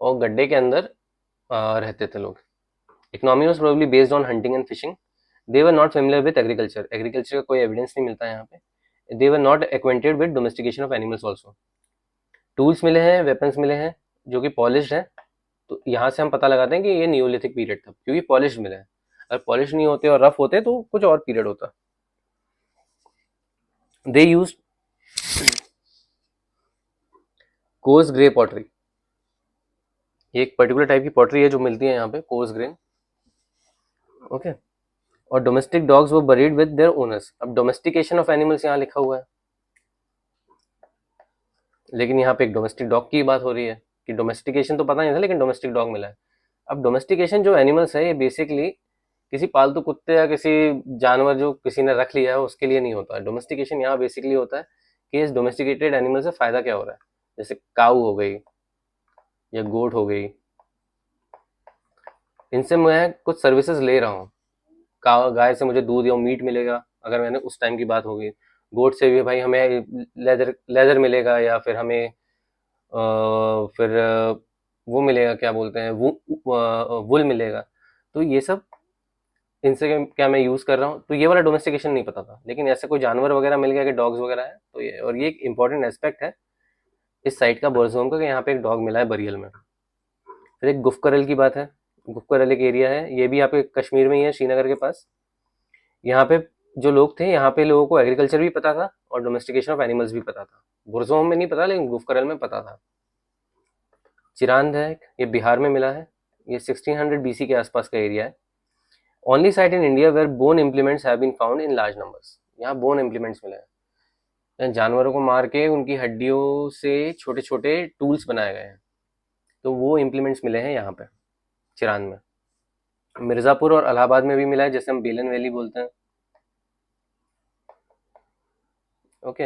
और गड्ढे के अंदर रहते थे लोग। Economy was probably based on hunting and fishing. They were not familiar with agriculture, agriculture का कोई एविडेंस नहीं मिलता है यहाँ पे। They were not acquainted with domestication of animals also. Tools मिले हैं, वेपन्स मिले हैं जो कि पॉलिश्ड है, तो यहाँ से हम पता लगाते हैं कि ये न्यूलिथिक पीरियड था, क्योंकि पॉलिश्ड मिले हैं। अगर पॉलिश नहीं होते और रफ होते तो कुछ और पीरियड होता। दे यूज कोर्स ग्रे पॉटरी, ये एक पर्टिकुलर टाइप की पॉटरी है जो मिलती है यहाँ पे, कोर्स ग्रेन। ओके, और डोमेस्टिक डॉग्स वो बरीड विद देयर ओनर्स। अब डोमेस्टिकेशन ऑफ एनिमल्स यहाँ लिखा हुआ है, लेकिन यहाँ पे एक डोमेस्टिक डॉग की बात हो रही है, कि डोमेस्टिकेशन तो पता नहीं था लेकिन डोमेस्टिक डॉग मिला है। अब डोमेस्टिकेशन जो एनिमल्स है ये बेसिकली किसी पालतू कुत्ते या किसी जानवर जो किसी ने रख लिया है उसके लिए नहीं होता है। डोमेस्टिकेशन यहाँ बेसिकली होता है कि इस डोमेस्टिकेटेड एनिमल से फायदा क्या हो रहा है, जैसे काऊ हो गई या गोट हो गई, इनसे मैं कुछ सर्विसेज ले रहा हूँ। गाय से मुझे दूध या मीट मिलेगा, अगर मैंने उस टाइम की बात होगी। गोट से भी भाई हमें लेदर लेदर मिलेगा, या फिर हमें फिर वो मिलेगा, क्या बोलते हैं, वुल मिलेगा। तो ये सब इनसे क्या मैं यूज कर रहा हूँ, तो ये वाला डोमेस्टिकेशन नहीं पता था। लेकिन ऐसे कोई जानवर वगैरह मिल गया कि डॉग्स वगैरह है, तो ये, और ये एक इंपॉर्टेंट एस्पेक्ट है इस साइट का, बोरजोम का, कि यहाँ पे एक डॉग मिला है बरियल में। फिर एक गुफकरल की बात है, गुफकरल एक एरिया है, ये भी यहाँ पे कश्मीर में ही है, श्रीनगर के पास। यहाँ पे जो लोग थे, यहाँ पे लोगों को एग्रीकल्चर भी पता था और डोमेस्टिकेशन ऑफ एनिमल्स भी पता था। बोरजोम में नहीं पता, लेकिन गुफकरल में पता था। चिरांद है, ये बिहार में मिला है, ये 1600 BC के आसपास का एरिया है। Only site in India where bone implements have been found in large numbers, यहाँ बोन इम्प्लीमेंट्स मिले हैं, जानवरों को मार के उनकी हड्डियों से छोटे छोटे टूल्स बनाए गए हैं, तो वो इम्प्लीमेंट्स मिले हैं यहाँ पे चिरांद में। मिर्जापुर और इलाहाबाद में भी मिला है, जैसे हम बेलन वैली बोलते हैं। ओके,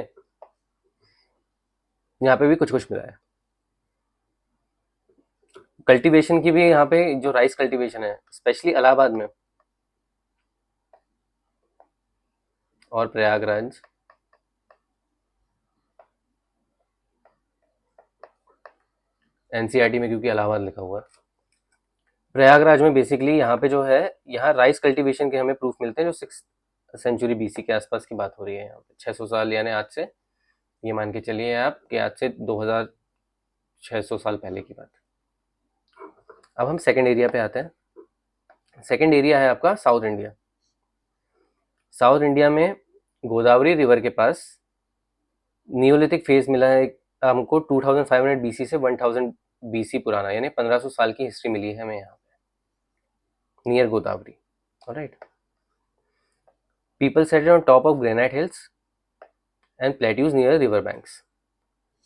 यहाँ पे भी कुछ कुछ मिला है। कल्टीवेशन की भी यहाँ पे, जो राइस कल्टीवेशन है स्पेशली इलाहाबाद में और प्रयागराज, एनसीईआरटी में, क्योंकि इलाहाबाद लिखा हुआ है। प्रयागराज में बेसिकली यहाँ पे जो है, यहाँ राइस कल्टीवेशन के हमें प्रूफ मिलते हैं, जो 6th सेंचुरी BC के आसपास की बात हो रही है। यहाँ पे 600 साल, यानी आज से ये मान के चलिए आप कि आज से 600 साल पहले की बात। अब हम सेकंड एरिया पे आते हैं। सेकंड एरिया है आपका साउथ इंडिया। साउथ इंडिया में गोदावरी रिवर के पास नियोलिथिक फेज मिला है हमको 2500 बीसी से 1000 बीसी पुराना, यानी 1500 साल की हिस्ट्री मिली है हमें यहाँ पे near Godavari. Alright, people settle on top of granite hills and plateaus near river banks.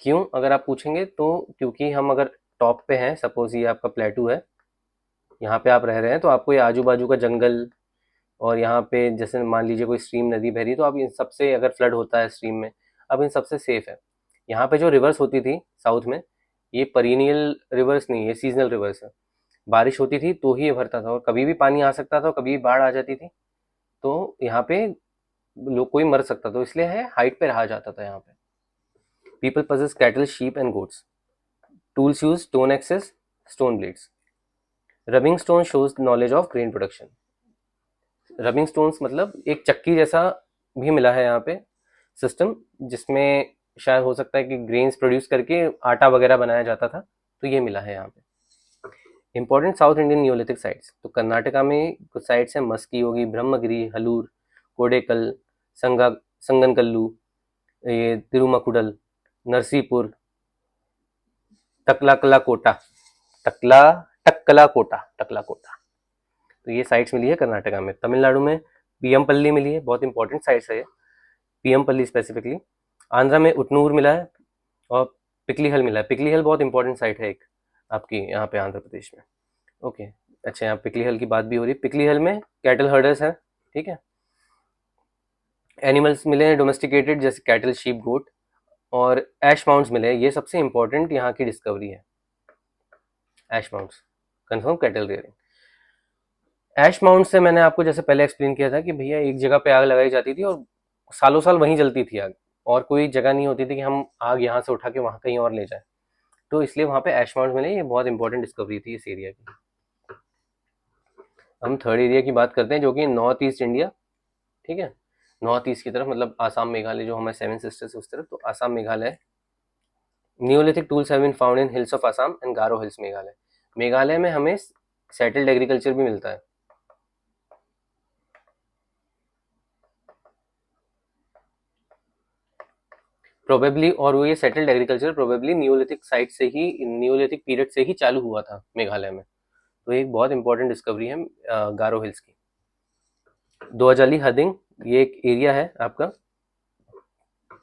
क्यों अगर आप पूछेंगे तो क्योंकि हम अगर टॉप पे हैं, सपोज ये आपका प्लेटू है, यहाँ पे आप रह रहे हैं, तो आपको ये आजू बाजू का जंगल और यहाँ पे जैसे मान लीजिए कोई स्ट्रीम नदी बह रही है तो आप इन सबसे अगर फ्लड होता है स्ट्रीम में, अब इन सबसे सेफ है। यहाँ पे जो रिवर्स होती थी साउथ में, ये परीनियल रिवर्स नहीं, ये सीजनल रिवर्स है। बारिश होती थी तो ही ये भरता था और कभी भी पानी आ सकता था और कभी भी बाढ़ आ जाती थी, तो यहाँ पे लोग कोई मर सकता था, तो इसलिए है हाइट पे रहा जाता था यहाँ पे। People possess cattle sheep and goats. Tools use stone axes stone blades. Rubbing stone shows knowledge of grain production. Rubbing stones मतलब एक चक्की जैसा भी मिला है यहाँ पे सिस्टम, जिसमें शायद हो सकता है कि ग्रेन्स प्रोड्यूस करके आटा वगैरह बनाया जाता था, तो ये मिला है यहाँ पे। Important south Indian Neolithic sites, तो कर्नाटका में कुछ साइट्स हैं, मस्की होगी, ब्रह्मगिरी, हलूर, कोडेकल, संगनकल्लू, ये तिरुमकुडल, नरसीपुर, टकला कोटा, तो ये साइट्स मिली है कर्नाटका में। तमिलनाडु में पीएमपल्ली मिली है, बहुत इंपॉर्टेंट साइट्स है ये, पीएमपल्ली स्पेसिफिकली। आंध्रा में उटनूर मिला है और पिकली हिल मिला है। पिकली हिल बहुत इंपॉर्टेंट साइट है एक आपकी यहाँ पे आंध्र प्रदेश में। ओके, अच्छा, यहाँ पिकली हिल की बात भी हो रही है। पिकली हिल में कैटल हर्डर्स हैं, ठीक है। एनिमल्स मिले हैं डोमेस्टिकेटेड, जैसे कैटल, शीप, गोट, और एश माउंट्स मिले हैं। ये सबसे इंपॉर्टेंट यहाँ की डिस्कवरी है, एश माउंट्स, कंफर्म कैटल रेयरिंग। एश माउंट से मैंने आपको जैसे पहले एक्सप्लेन किया था कि भैया एक जगह पे आग लगाई जाती थी और सालों साल वहीं जलती थी आग, और कोई जगह नहीं होती थी कि हम आग यहाँ से उठा के वहाँ कहीं और ले जाएं, तो इसलिए वहाँ पे एश माउंट मिले। ये बहुत इंपॉर्टेंट डिस्कवरी थी इस एरिया की। हम थर्ड एरिया की बात करते हैं जो कि नॉर्थ ईस्ट इंडिया, ठीक है, नॉर्थ ईस्ट की तरफ, मतलब आसाम मेघालय, जो हमारे सेवन सिस्टर्स है उस तरफ, तो Assam Meghalaya. Neolithic tools have been found in hills of Assam and Garo hills Meghalaya. Meghalaya में हमें सेटल्ड एग्रीकल्चर भी मिलता है। प्रोबेबली, और वो ये settled agriculture probably Neolithic site से ही, नियोलिथिक पीरियड से ही चालू हुआ था मेघालय में, तो एक बहुत इंपॉर्टेंट डिस्कवरी है गारो हिल्स की। दोअजाली हदिंग, ये एक एरिया है आपका,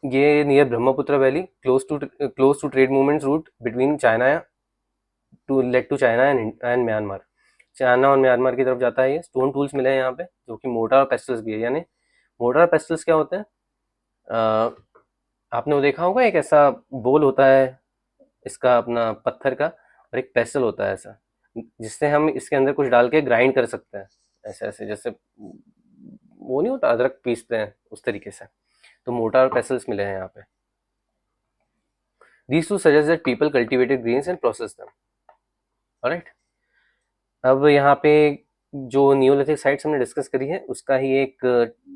ये near Brahmaputra valley, close to trade movements route between China to China and Myanmar. China और म्यांमार की तरफ जाता है ये। स्टोन टूल्स मिले हैं यहाँ पे, जो कि मोटर और पेस्टल्स भी है। यानी मोटर और पेस्टल्स क्या होते हैं, आपने वो देखा होगा, एक ऐसा बोल होता है इसका अपना पत्थर का, और एक पेस्टल होता है ऐसा, जिससे हम इसके अंदर कुछ डाल के ग्राइंड कर सकते हैं, ऐसे ऐसे, जैसे वो नहीं होता अदरक पीसते हैं उस तरीके से। तो मोटर और पेस्टल्स मिले हैं यहाँ पे। These two suggest that people cultivated grains and processed them. Alright. अब यहाँ पे जो नियोलिथिक साइट्स हमने डिस्कस करी है उसका ही एक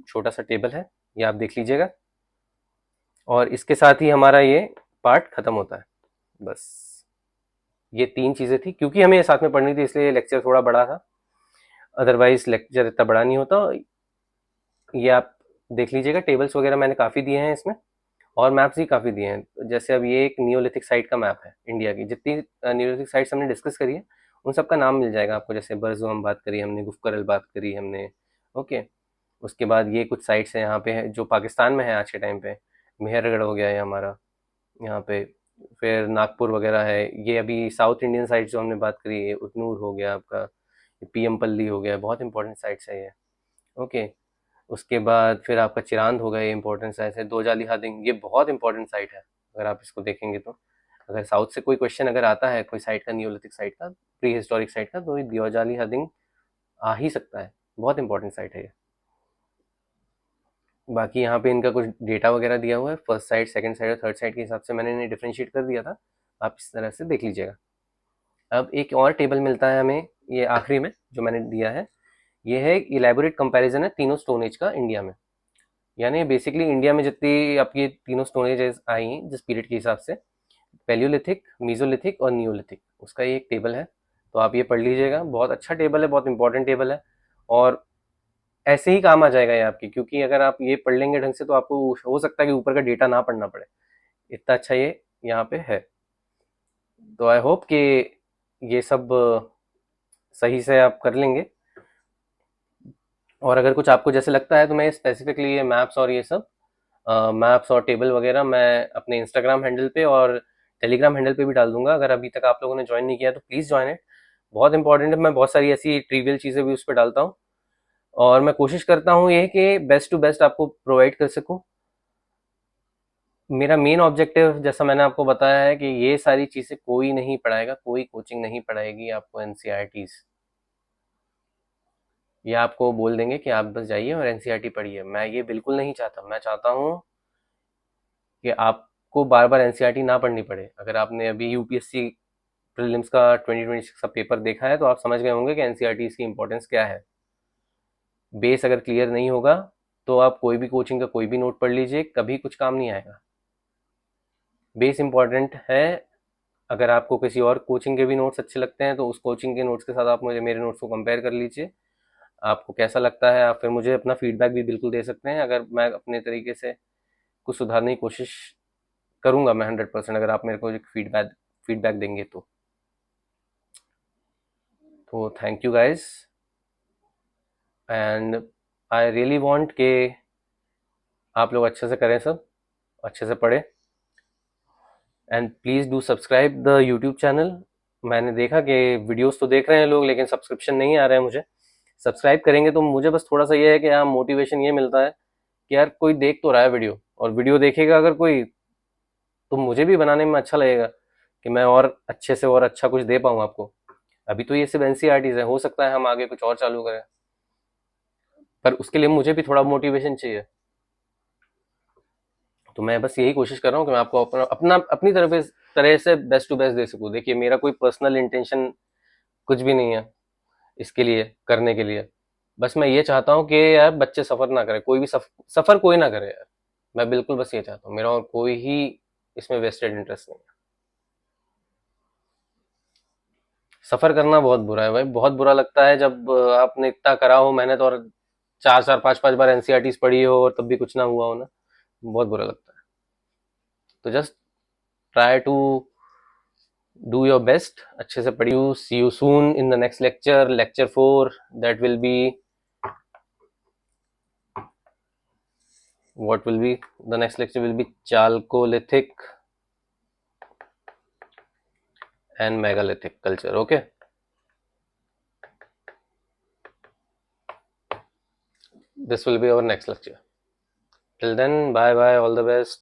छोटा सा टेबल है, ये आप देख लीजिएगा, और इसके साथ ही हमारा ये पार्ट खत्म होता है। बस ये तीन चीज़ें थी, क्योंकि हमें ये साथ में पढ़नी थी इसलिए लेक्चर थोड़ा बड़ा था, अदरवाइज लेक्चर इतना बड़ा नहीं होता। ये आप देख लीजिएगा, टेबल्स वगैरह मैंने काफ़ी दिए हैं इसमें, और मैप्स भी काफ़ी दिए हैं। जैसे अब ये एक नियोलिथिक साइट का मैप है इंडिया की, जितनी नियोलिथिक साइट्स हमने डिस्कस करी है उन सब का नाम मिल जाएगा आपको। जैसे बरजोम बात करी हमने, गुफकरल बात करी हमने, ओके। उसके बाद ये कुछ साइट्स हैं यहाँ पे है जो पाकिस्तान में है आज के टाइम पे, मेहरगढ़ हो गया है हमारा यहाँ पे, फिर नागपुर वगैरह है। ये अभी साउथ इंडियन साइट्स जो हमने बात करी है, उतनूर हो गया आपका, पीएमपल्ली हो गया, बहुत इंपॉर्टेंट साइट्स है ये, ओके। उसके बाद फिर आपका चिरांद होगा, ये इंपॉर्टेंट साइट है। दोजाली हादिंग, ये बहुत इंपॉर्टेंट साइट है, अगर आप इसको देखेंगे तो, अगर साउथ से कोई क्वेश्चन अगर आता है कोई साइट का, नियोलिथिक साइट का, प्री हिस्टोरिक साइट का, तो ये दोजाली हादिंग आ ही सकता है, बहुत इंपॉर्टेंट साइट है ये। बाकी यहाँ पे इनका कुछ डेटा वगैरह दिया हुआ है, फर्स्ट साइट, सेकंड साइट और थर्ड साइट के हिसाब से मैंने इन्हें डिफ्रेंशिएट कर दिया था, आप इस तरह से देख लीजिएगा। अब एक और टेबल मिलता है हमें ये आखिरी में जो मैंने दिया है, ये है इलेबोरेट कंपैरिजन है तीनों स्टोन एज का इंडिया में। यानी बेसिकली इंडिया में जितनी आपकी तीनों स्टोन एजेस आई जिस पीरियड के हिसाब से, पैलियोलिथिक, मीजोलिथिक और नियोलिथिक, उसका ये एक टेबल है। तो आप ये पढ़ लीजिएगा, बहुत अच्छा टेबल है, बहुत इंपॉर्टेंट टेबल है, और ऐसे ही काम आ जाएगा ये आपकी, क्योंकि अगर आप ये पढ़ लेंगे ढंग से तो आपको हो सकता है कि ऊपर का डेटा ना पढ़ना पड़े, इतना अच्छा ये यहाँ पे है। तो आई होप कि ये सब सही से आप कर लेंगे। और अगर कुछ आपको जैसे लगता है तो मैं स्पेसिफिकली ये मैप्स और ये सब मैप्स और टेबल वगैरह मैं अपने इंस्टाग्राम हैंडल पे और टेलीग्राम हैंडल पे भी डाल दूंगा। अगर अभी तक आप लोगों ने ज्वाइन नहीं किया तो प्लीज़ ज्वाइन इट, बहुत इंपॉर्टेंट है। मैं बहुत सारी ऐसी ट्रिवियल चीज़ें भी उस पर डालता हूँ, और मैं कोशिश करता हूँ ये कि बेस्ट टू बेस्ट आपको प्रोवाइड कर सकूँ। मेरा मेन ऑब्जेक्टिव, जैसा मैंने आपको बताया है, कि ये सारी चीज़ें कोई नहीं पढ़ाएगा, कोई कोचिंग नहीं पढ़ाएगी आपको एनसीईआरटीज़। ये आपको बोल देंगे कि आप बस जाइए और एनसीईआरटी पढ़िए। मैं ये बिल्कुल नहीं चाहता। मैं चाहता हूँ कि आपको बार बार एनसीईआरटी ना पढ़नी पड़े। अगर आपने अभी यूपीएससी प्रीलिम्स का 2026 का पेपर देखा है तो आप समझ गए होंगे कि एनसीईआरटी की इंपॉर्टेंस क्या है। बेस अगर क्लियर नहीं होगा तो आप कोई भी कोचिंग का कोई भी नोट पढ़ लीजिए, कभी कुछ काम नहीं आएगा। बेस इंपॉर्टेंट है। अगर आपको किसी और कोचिंग के भी नोट्स अच्छे लगते हैं तो उस कोचिंग के नोट्स के साथ आप मुझे मेरे नोट्स को कंपेयर कर लीजिए। आपको कैसा लगता है आप फिर मुझे अपना फीडबैक भी बिल्कुल दे सकते हैं। अगर मैं अपने तरीके से कुछ सुधारने की कोशिश करूंगा, मैं 100%, अगर आप मेरे को एक फीडबैक फीडबैक देंगे तो thank you guys, and I really want कि आप लोग अच्छे से करें, सब अच्छे से पढ़ें, and please do subscribe the YouTube channel. मैंने देखा कि वीडियोस तो देख रहे हैं लोग लेकिन सब्सक्रिप्शन नहीं आ रहे हैं मुझे। सब्सक्राइब करेंगे तो मुझे बस थोड़ा सा ये है कि हाँ, मोटिवेशन ये मिलता है कि यार कोई देख तो रहा है वीडियो, और वीडियो देखेगा अगर कोई तो मुझे भी बनाने में अच्छा लगेगा कि मैं और अच्छे से और अच्छा कुछ दे पाऊँ आपको। अभी तो ये सिर्फ एनसीईआरटीज़ है, हो सकता है हम आगे कुछ और चालू करें, पर उसके लिए मुझे भी थोड़ा मोटिवेशन चाहिए। तो मैं बस यही कोशिश कर रहा हूँ कि मैं आपको अपनी तरह से बेस्ट टू बेस्ट दे सकूँ। देखिए, मेरा कोई पर्सनल इंटेंशन कुछ भी नहीं है इसके लिए करने के लिए। बस मैं ये चाहता हूँ कि यार बच्चे सफ़र ना करें, कोई भी सफ़र कोई ना करे यार। मैं बिल्कुल बस ये चाहता हूँ, मेरा और कोई ही इसमें वेस्टेड इंटरेस्ट नहीं है। सफ़र करना बहुत बुरा है भाई, बहुत बुरा लगता है जब आपने इतना करा हो मेहनत और चार चार पांच पांच बार एनसीईआरटीज पढ़ी हो और तब भी कुछ ना हुआ हो ना, बहुत बुरा लगता है। तो just try to do your best, अच्छे से पढ़िए। See you soon in the next lecture, lecture 4, that will be what will be the next lecture will be chalcolithic and megalithic culture. Okay, this will be our next lecture. Till then, bye bye, all the best.